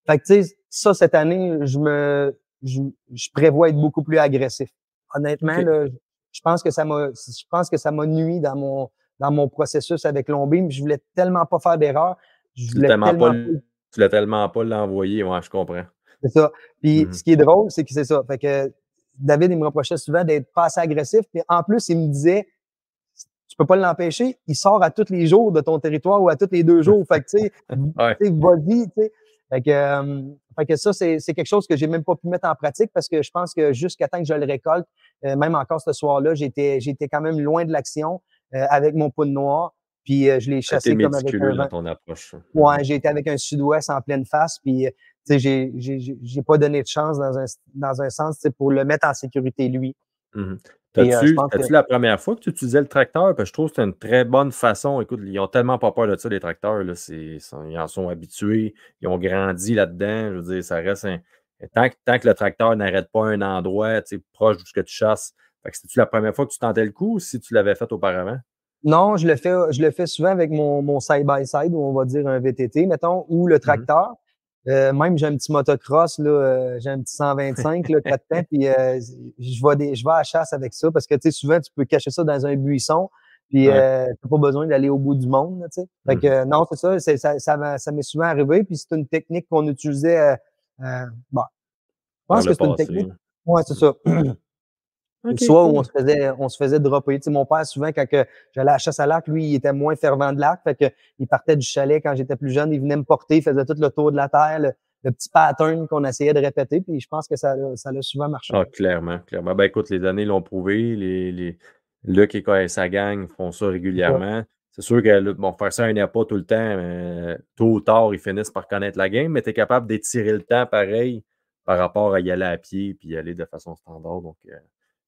Fait que tu sais, ça, cette année, je prévois être beaucoup plus agressif. Honnêtement, là, je pense que ça m'a nui dans mon processus avec Longbeam. Je voulais tellement pas faire d'erreur. Tu voulais tellement pas l'envoyer, ouais, je comprends. C'est ça. Puis ce qui est drôle, c'est que c'est ça. Fait que David, il me reprochait souvent d'être pas assez agressif. Puis en plus, il me disait, tu peux pas l'empêcher, il sort à tous les jours de ton territoire ou à tous les 2 jours. Fait que, tu sais, vas-y, tu sais. Fait que ça, c'est quelque chose que j'ai même pas pu mettre en pratique parce que je pense que jusqu'à temps que je le récolte, même encore ce soir-là, j'étais quand même loin de l'action avec mon poudre noire. Puis je l'ai chassé comme avec un dans ton approche. Ouais, j'ai été avec un sud-ouest en pleine face. Puis tu sais, j'ai pas donné de chance dans un sens, tu sais, pour le mettre en sécurité lui. T'as-tu la première fois que tu utilisais le tracteur? Parce que je trouve que c'est une très bonne façon. Écoute, ils ont tellement pas peur de ça, les tracteurs. Là, ils en sont habitués. Ils ont grandi là-dedans. Je veux dire, ça reste tant que le tracteur n'arrête pas un endroit proche de ce que tu chasses. Fait que c'est-tu la première fois que tu tentais le coup ou si tu l'avais fait auparavant? Non, je le fais souvent avec mon side-by-side, ou on va dire un VTT, mettons, ou le tracteur. Même j'ai un petit motocross, là, j'ai un petit 125, là, 4 temps, puis je vais à la chasse avec ça parce que, tu sais, souvent, tu peux cacher ça dans un buisson, puis Ouais. t'as pas besoin d'aller au bout du monde, là, tu sais. Fait que non, c'est ça, ça m'est souvent arrivé, puis c'est une technique qu'on utilisait, bon, je Par pense le que c'est une passé. technique. Ouais, c'est ça. OK, Soit où cool. on se faisait dropper. Tu sais, mon père, souvent, quand que j'allais à la chasse à l'arc, lui, il était moins fervent de l'arc. Fait que il partait du chalet quand j'étais plus jeune. Il venait me porter, il faisait tout le tour de la terre, le petit pattern qu'on essayait de répéter. Puis je pense que ça l'a souvent marché. Ah, clairement, clairement. Ben, écoute, les années l'ont prouvé. Luc et sa gang font ça C'est ça. régulièrement. C'est sûr que bon, faire ça à un pas tout le temps, tôt ou tard, ils finissent par connaître la game, mais tu es capable d'étirer le temps pareil par rapport à y aller à pied puis y aller de façon standard. Donc,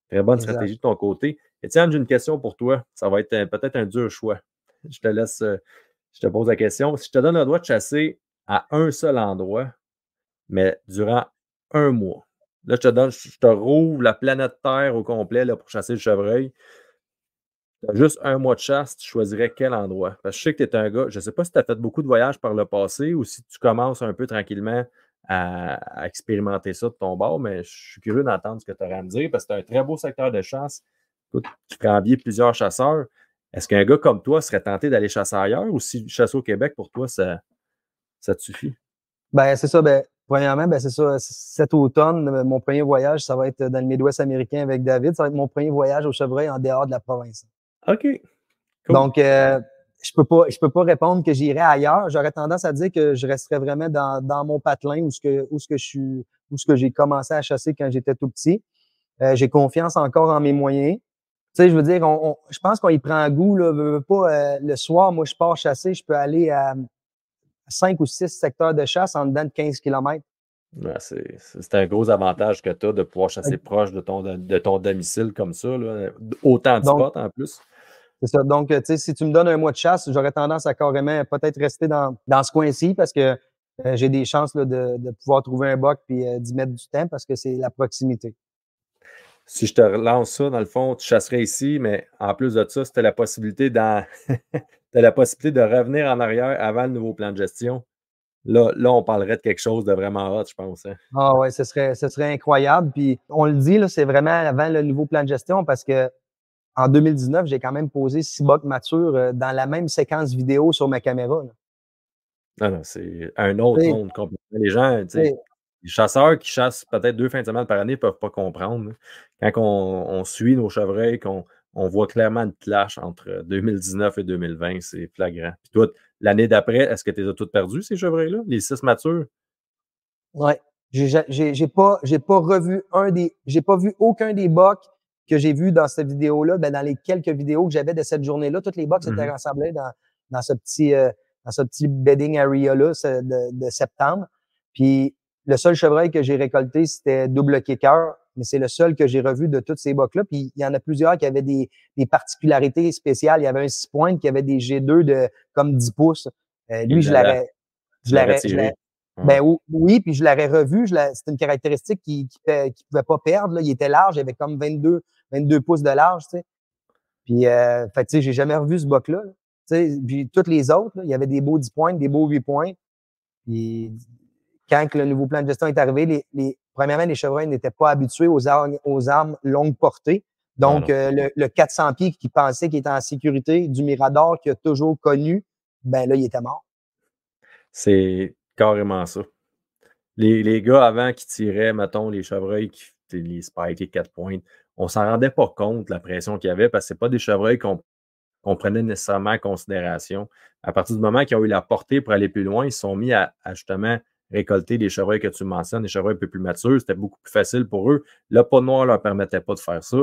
très bonne Exact. stratégie de ton côté. Étienne, j'ai une question pour toi. Ça va être peut-être un dur choix. Je te laisse, je te pose la question. Si je te donne le droit de chasser à un seul endroit, mais durant un mois, là, je te rouvre la planète Terre au complet là, pour chasser le chevreuil. Tu as juste un mois de chasse, tu choisirais quel endroit? Parce que je sais que tu es un gars, je ne sais pas si tu as fait beaucoup de voyages par le passé ou si tu commences un peu tranquillement à expérimenter ça de ton bord, mais je suis curieux d'entendre ce que tu auras à me dire parce que c'est un très beau secteur de chasse. Écoute, tu ferais envier plusieurs chasseurs. Est-ce qu'un gars comme toi serait tenté d'aller chasser ailleurs ou si chasser au Québec, pour toi, ça te suffit? Ben, c'est ça. Ben, premièrement, ben, c'est ça. Cet automne, mon premier voyage, ça va être dans le Midwest américain avec David. Ça va être mon premier voyage au chevreuil en dehors de la province. OK, cool. Donc, je peux pas répondre que j'irai ailleurs. J'aurais tendance à dire que je resterais vraiment dans mon patelin où ce que je suis, où ce que j'ai commencé à chasser quand j'étais tout petit. J'ai confiance encore en mes moyens. Tu sais, je veux dire, je pense qu'on y prend goût, là, veux pas, le soir, moi, je pars chasser, je peux aller à 5 ou 6 secteurs de chasse en dedans de 15 kilomètres. Ouais, c'est un gros avantage que tu as de pouvoir chasser proche de ton domicile comme ça, là. Autant de Donc, spots en plus. c'est ça. Donc, tu sais, si tu me donnes un mois de chasse, j'aurais tendance à carrément peut-être rester dans ce coin-ci parce que j'ai des chances là, de pouvoir trouver un buck puis d'y mettre du temps parce que c'est la proximité. Si je te relance ça, dans le fond, tu chasserais ici, mais en plus de ça, si tu la possibilité t'as la possibilité de revenir en arrière avant le nouveau plan de gestion. Là, on parlerait de quelque chose de vraiment hot, je pense, hein. Ah ouais, ce serait incroyable. Puis on le dit, là, c'est vraiment avant le nouveau plan de gestion parce que en 2019, j'ai quand même posé 6 bucks matures dans la même séquence vidéo sur ma caméra. Là. Non, non, c'est un autre Tu sais, monde complètement. Les gens, tu tu sais, sais, les chasseurs qui chassent peut-être 2 fins de semaine par année ne peuvent pas comprendre, là. Quand on suit nos chevreuils, qu'on voit clairement une clash entre 2019 et 2020, c'est flagrant. Puis toi, l'année d'après, est-ce que tu les as toutes perdues, ces chevreuils-là, les 6 matures? ouais. J'ai pas revu j'ai pas vu aucun des bucks que j'ai vu dans cette vidéo-là, ben, dans les quelques vidéos que j'avais de cette journée-là. Toutes les bucks étaient Mhm. rassemblés dans dans ce petit bedding area-là de septembre. Puis le seul chevreuil que j'ai récolté, c'était double kicker, mais c'est le seul que j'ai revu de toutes ces bucks-là. Puis il y en a plusieurs qui avaient des particularités spéciales. Il y avait un 6 pointes qui avait des G2 de comme 10 pouces. Et Lui, là, là, tu l'aurais je l'aurais tiré. Ouais. ben oui, puis je l'aurais revu. C'était une caractéristique qui pouvait pas perdre. Là. Il était large, il avait comme 22 pouces de large, tu sais. Puis, fait, tu sais, j'ai jamais revu ce buck-là. Là. Tu sais, puis toutes les autres, là, il y avait des beaux 10 points, des beaux 8 points. Puis, quand que le nouveau plan de gestion est arrivé, premièrement, les chevreuils n'étaient pas habitués aux armes longue portée. Non, Donc, non. le 400 pieds qui pensait qu'il était en sécurité du Mirador qu'il a toujours connu, ben là, il était mort. C'est carrément ça. Les gars avant qui tiraient, mettons, les chevreuils, les spikes, les 4 pointes, on s'en rendait pas compte, la pression qu'il y avait, parce que c'est pas des chevreuils qu'on prenait nécessairement en considération. À partir du moment qu'ils ont eu la portée pour aller plus loin, ils se sont mis à justement récolter les chevreuils que tu mentionnes, les chevreuils un peu plus matures. C'était beaucoup plus facile pour eux. Le pas de noir ne leur permettait pas de faire ça.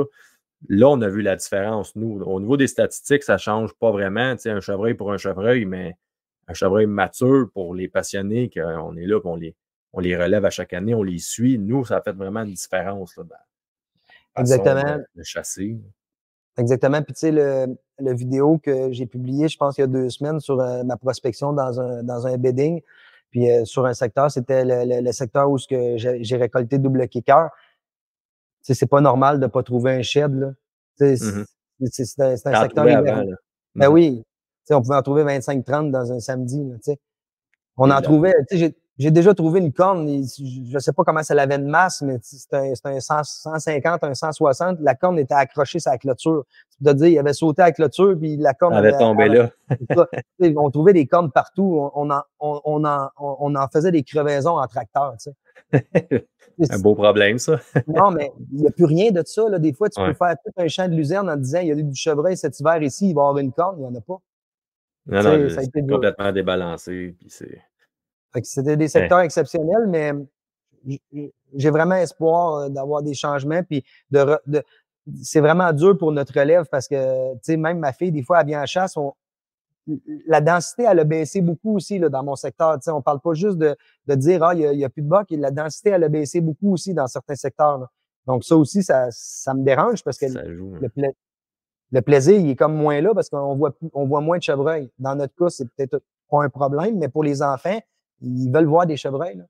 Là, on a vu la différence, nous. Au niveau des statistiques, ça ne change pas vraiment. Tu sais, un chevreuil pour un chevreuil, mais un chevreuil mature pour les passionnés, qu'on est là, on les relève à chaque année, on les suit. Nous, ça a fait vraiment une différence là, dans la façon Exactement. de chasser. Exactement. Puis tu sais, le vidéo que j'ai publié, je pense il y a 2 semaines sur ma prospection dans un bedding. Puis sur un secteur, c'était le secteur où ce que j'ai récolté double kicker. Tu sais, c'est pas normal de pas trouver un shed, là. Tu sais, Mhm. c'est un T'en secteur trouvais avant, hivernal. là. Ben Mhm. oui. Tu sais, on pouvait en trouver 25-30 dans un samedi, là, tu sais. On Et en là là. trouvait, tu sais, j'ai déjà trouvé une corne, je ne sais pas comment ça l'avait de masse, mais c'était un 150, un 160. La corne était accrochée sur la clôture. C'est-à-dire, il avait sauté à la clôture, puis la corne Elle avait tombé là. On trouvait des cornes partout. On en faisait des crevaisons en tracteur. Tu sais. Un beau problème, ça. Non, mais il n'y a plus rien de ça. Là. Des fois, tu Ouais. peux faire tout un champ de luzerne en te disant il y a eu du chevreuil cet hiver ici, il va y avoir une corne, il n'y en a pas. Non, Tu non, sais, ça a été c'est dur. complètement débalancé. Puis c'est... Fait que c'était des secteurs exceptionnels, mais j'ai vraiment espoir d'avoir des changements. Puis c'est vraiment dur pour notre relève parce que, tu sais, même ma fille, des fois, elle vient en chasse. La densité, elle a baissé beaucoup aussi là, dans mon secteur. Tu sais, on parle pas juste de dire il y a plus de bocs. La densité, elle a baissé beaucoup aussi dans certains secteurs. Là. Donc, ça aussi, ça me dérange parce que Ça joue. le plaisir, il est comme moins là parce qu'on voit moins de chevreuils. Dans notre cas, c'est peut-être pas un problème, mais pour les enfants, ils veulent voir des chevreuils. Là.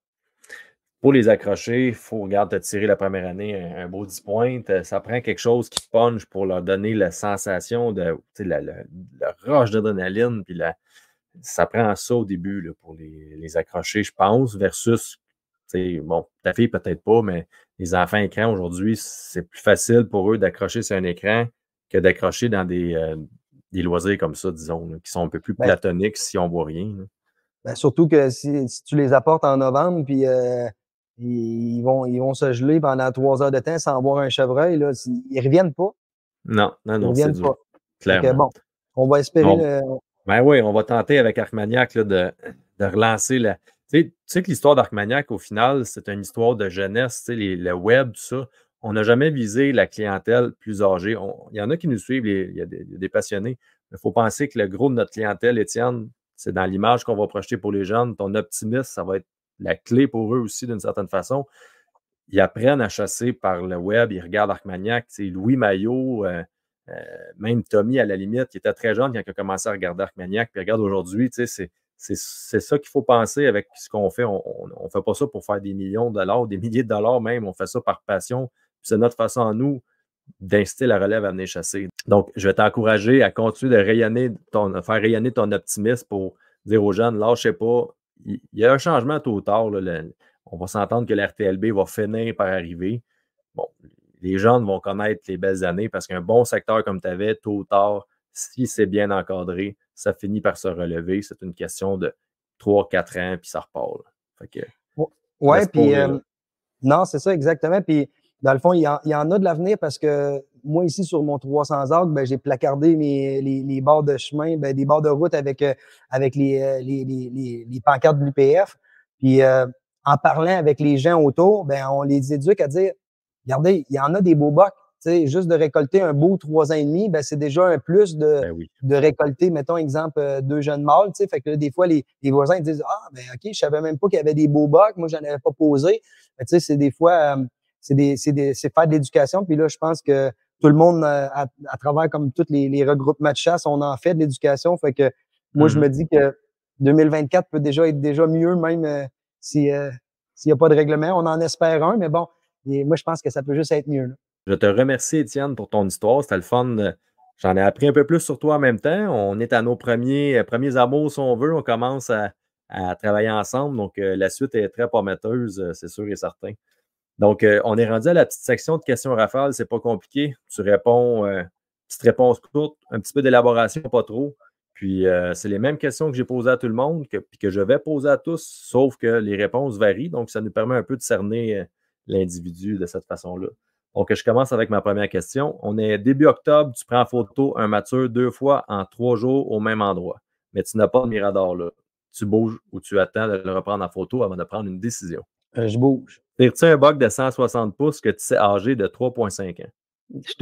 Pour les accrocher, il faut, regarde, te tirer la première année un beau 10 pointes. Ça prend quelque chose qui punch pour leur donner la sensation de la rush d'adrénaline. Puis ça prend ça au début là, pour les accrocher, je pense, versus, bon, ta fille peut-être pas, mais les enfants écrans aujourd'hui, c'est plus facile pour eux d'accrocher sur un écran que d'accrocher dans des loisirs comme ça, disons, là, qui sont un peu plus platoniques si on voit rien. Ben, surtout que si tu les apportes en novembre, puis ils vont se geler pendant 3 heures de temps sans voir un chevreuil, là, ils reviennent pas. Non, c'est dur. Clairement. Donc, bon, on va espérer. Ben oui, on va tenter avec Armagnac là, de relancer la. Tu sais que l'histoire d'Armagnac, au final, c'est une histoire de jeunesse, le web, tout ça. On n'a jamais visé la clientèle plus âgée. Il y en a qui nous suivent, il y a des passionnés. Il faut penser que le gros de notre clientèle, Étienne, c'est dans l'image qu'on va projeter pour les jeunes. Ton optimisme, ça va être la clé pour eux aussi, d'une certaine façon. Ils apprennent à chasser par le web, ils regardent Armagnac, Louis Maillot, même Tommy, à la limite, qui était très jeune quand il a commencé à regarder Armagnac, puis regarde aujourd'hui, c'est ça qu'il faut penser avec ce qu'on fait. On ne fait pas ça pour faire des millions de dollars, des milliers de dollars même. On fait ça par passion. C'est notre façon à nous d'inciter la relève à venir chasser. Donc, je vais t'encourager à continuer de faire rayonner ton optimisme pour dire aux jeunes, lâchez pas. Il y a un changement tôt ou tard. Là, on va s'entendre que l'RTLB va finir par arriver. Bon, les jeunes vont connaître les belles années parce qu'un bon secteur comme tu avais, tôt ou tard, si c'est bien encadré, ça finit par se relever. C'est une question de 3-4 ans, puis ça repart. Fait que, ouais, puis non, c'est ça, exactement. Puis, dans le fond, il y en a de l'avenir parce que moi, ici, sur mon 300 acres, ben, j'ai placardé les bords de chemin, ben, des bords de route avec les pancartes de l'UPF. Puis, en parlant avec les gens autour, ben, on les éduque à dire, regardez, il y en a des beaux bocs. Juste de récolter un beau 3 ans et demi, ben, c'est déjà un plus de récolter, mettons, exemple, 2 jeunes mâles. Fait que là, des fois, les voisins ils disent ah, ben, OK, je savais même pas qu'il y avait des beaux bocs. Moi, j'en avais pas posé. C'est des fois, c'est faire de l'éducation. Puis là, je pense que tout le monde, à travers comme tous les regroupements de chasse, on en fait de l'éducation. Fait que moi, je me dis que 2024 peut déjà être déjà mieux, même s'il n'y a pas de règlement. On en espère un, mais bon, moi, je pense que ça peut juste être mieux. Là. Je te remercie, Étienne, pour ton histoire. C'était le fun. J'en ai appris un peu plus sur toi en même temps. On est à nos premiers amours, si on veut. On commence à travailler ensemble. Donc, la suite est très prometteuse, c'est sûr et certain. Donc, on est rendu à la petite section de questions rafales. C'est pas compliqué. Tu réponds, petite réponse courte, un petit peu d'élaboration, pas trop. Puis, c'est les mêmes questions que j'ai posées à tout le monde, puis que je vais poser à tous, sauf que les réponses varient. Donc, ça nous permet un peu de cerner l'individu de cette façon-là. Donc, je commence avec ma première question. On est début octobre, tu prends en photo un mature 2 fois en 3 jours au même endroit, mais tu n'as pas de mirador là. Tu bouges ou tu attends de le reprendre en photo avant de prendre une décision. Je bouge. Tires-tu un buck de 160 pouces que tu sais âgé de 3,5 ans? Je suis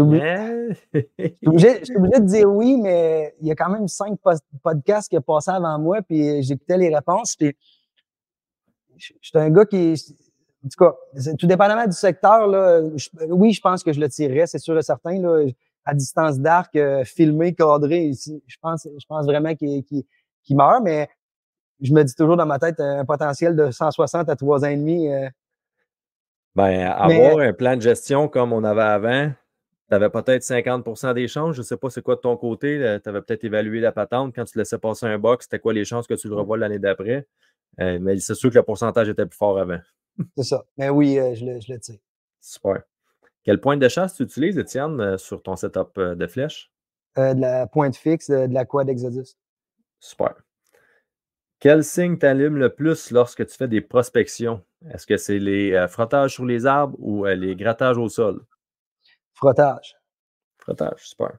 obligé de dire oui, mais il y a quand même 5 podcasts qui ont passé avant moi, puis j'écoutais les réponses. Puis je suis un gars qui... En tout cas, tout dépendamment du secteur, là, oui, je pense que je le tirerais, c'est sûr et certain. Là, à distance d'arc, filmé, cadré, je pense vraiment qu'il meurt, mais je me dis toujours dans ma tête un potentiel de 160 à 3 ans et demi. Avoir un plan de gestion comme on avait avant, tu avais peut-être 50% des chances. Je ne sais pas c'est quoi de ton côté. Tu avais peut-être évalué la patente quand tu laissais passer un box. C'était quoi les chances que tu le revois l'année d'après? Mais c'est sûr que le pourcentage était plus fort avant. C'est ça. Mais oui, je le tire. Super. Quelle pointe de chasse tu utilises, Étienne, sur ton setup de flèche? De la pointe fixe, de la quad Exodus. Super. Quel signe t'allume le plus lorsque tu fais des prospections? Est-ce que c'est les frottages sur les arbres ou les grattages au sol? Frottage. Frottage, super.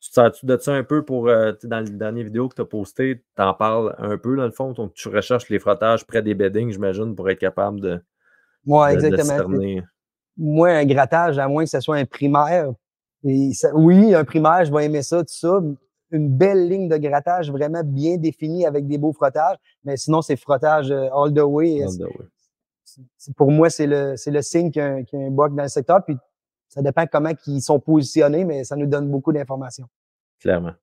Tu te sers-tu de ça un peu pour, dans le dernier vidéo que tu as posté, tu en parles un peu dans le fond, donc tu recherches les frottages près des beddings, j'imagine, pour être capable de Exactement. cerner. Moi, un grattage, à moins que ce soit un primaire, oui, un primaire, je vais aimer ça, tout ça. Une belle ligne de grattage vraiment bien définie avec des beaux frottages, mais sinon, c'est frottage all the way. Pour moi, c'est le signe qu'il y a un bug dans le secteur, puis ça dépend comment ils sont positionnés, mais ça nous donne beaucoup d'informations. Clairement.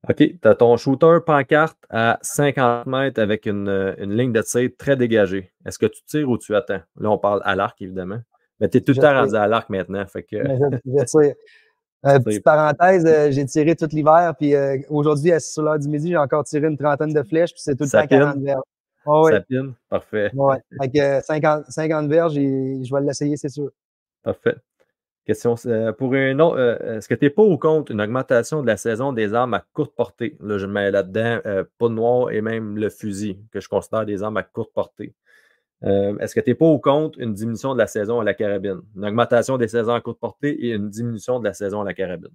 OK, tu as ton shooter pancarte à 50 mètres avec une ligne de tir très dégagée. Est-ce que tu tires ou tu attends? Là, on parle à l'arc, évidemment. Mais tu es tout le temps rendu à l'arc maintenant. Fait que... Je tire. Petite parenthèse, j'ai tiré tout l'hiver, puis aujourd'hui, à 6 h du midi, j'ai encore tiré une trentaine de flèches, puis c'est tout le temps 40 verges. Oh, ça pine? Parfait. Ouais. Fait que 50 verges, je vais l'essayer, c'est sûr. Parfait. Question pour une autre. Est-ce que tu n'es pas ou contre une augmentation de la saison des armes à courte portée? Là, je mets là-dedans pas de noir et même le fusil, que je considère des armes à courte portée. Est-ce que tu n'es pas ou contre une diminution de la saison à la carabine? Une augmentation des saisons à courte portée et une diminution de la saison à la carabine?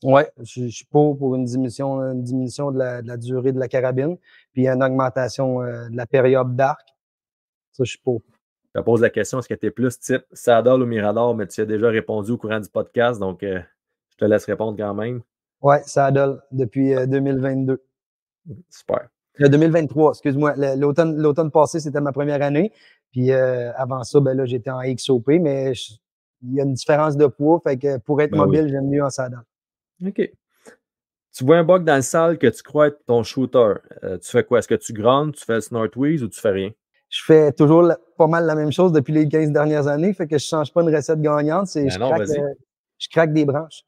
Oui, je suis pas pour une diminution de la durée de la carabine, puis une augmentation de la période d'arc. Ça, je suis pas. Je te pose la question, est-ce que tu es plus type Saddle ou Mirador, mais tu as déjà répondu au courant du podcast, donc je te laisse répondre quand même. Oui, Saddle, depuis 2022. Super. 2023, excuse-moi. L'automne passé, c'était ma première année. Puis avant ça, ben là, j'étais en XOP, mais il y a une différence de poids. Fait que pour être mobile, j'aime mieux en Saddle. OK. Tu vois un bug dans le salle que tu crois être ton shooter. Tu fais quoi? Est-ce que tu grondes, tu fais le snort-wheeze ou tu fais rien? Je fais toujours pas mal la même chose depuis les 15 dernières années. Fait que je change pas une recette gagnante. C'est je craque des branches.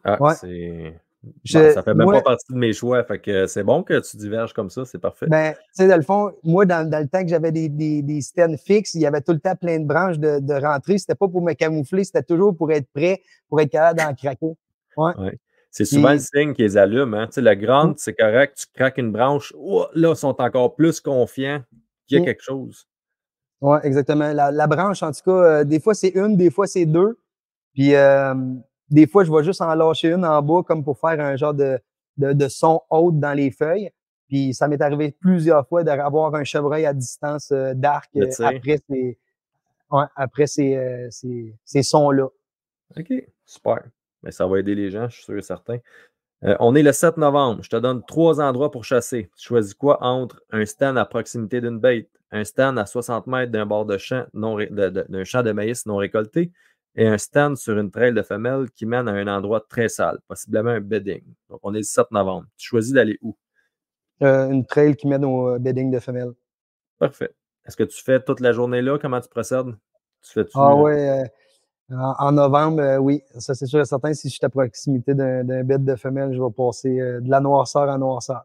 Ah, ouais. Ça fait même pas partie de mes choix. Fait que c'est bon que tu diverges comme ça, c'est parfait. Ben, tu sais, dans le fond, moi, dans le temps que j'avais des stands fixes, il y avait tout le temps plein de branches de rentrée. C'était pas pour me camoufler, c'était toujours pour être prêt, pour être capable d'en craquer. Ouais. C'est souvent le signe qu'ils allument. Hein? Tu sais, la grande, c'est correct, tu craques une branche. Oh, là, ils sont encore plus confiants qu'il y a quelque chose. Oui, exactement. La branche, en tout cas, des fois, c'est une, des fois, c'est deux. Puis, des fois, je vais juste en lâcher une en bas comme pour faire un genre de son haute dans les feuilles. Puis, ça m'est arrivé plusieurs fois d'avoir un chevreuil à distance d'arc après ces sons-là. OK, super. Mais ça va aider les gens, je suis sûr et certain. On est le 7 novembre. Je te donne 3 endroits pour chasser. Tu choisis quoi entre un stand à proximité d'une bête, un stand à 60 mètres d'un bord de champ d'un champ de maïs non récolté et un stand sur une trail de femelles qui mène à un endroit très sale, possiblement un bedding. Donc, on est le 7 novembre. Tu choisis d'aller où? Une trail qui mène au bedding de femelles. Parfait. Est-ce que tu fais toute la journée là? Comment tu procèdes? Oui. En novembre, oui, ça c'est sûr et certain. Si je suis à proximité d'un bed de femelle, je vais passer de la noirceur à noirceur.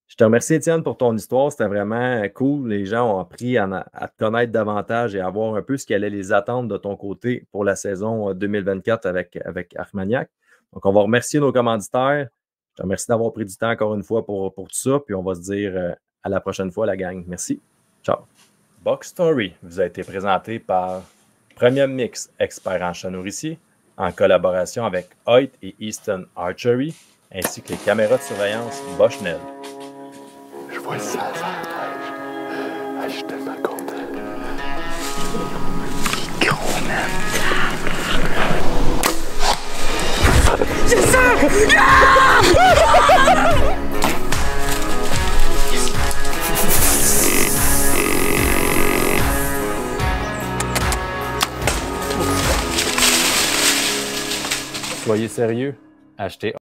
Je te remercie, Étienne, pour ton histoire. C'était vraiment cool. Les gens ont appris à te connaître davantage et à voir un peu ce qui allait les attendre de ton côté pour la saison 2024 avec Armagnac. Donc, on va remercier nos commanditaires. Je te remercie d'avoir pris du temps encore une fois pour tout ça. Puis, on va se dire à la prochaine fois, la gang. Merci. Ciao. Box Story vous a été présenté par Premium Mix, expert en chat nourricier, en collaboration avec Hoyt et Easton Archery, ainsi que les caméras de surveillance Bushnell. Je vois ça à la je suis tellement content. Gros man. J'ai ça! Soyez sérieux, achetez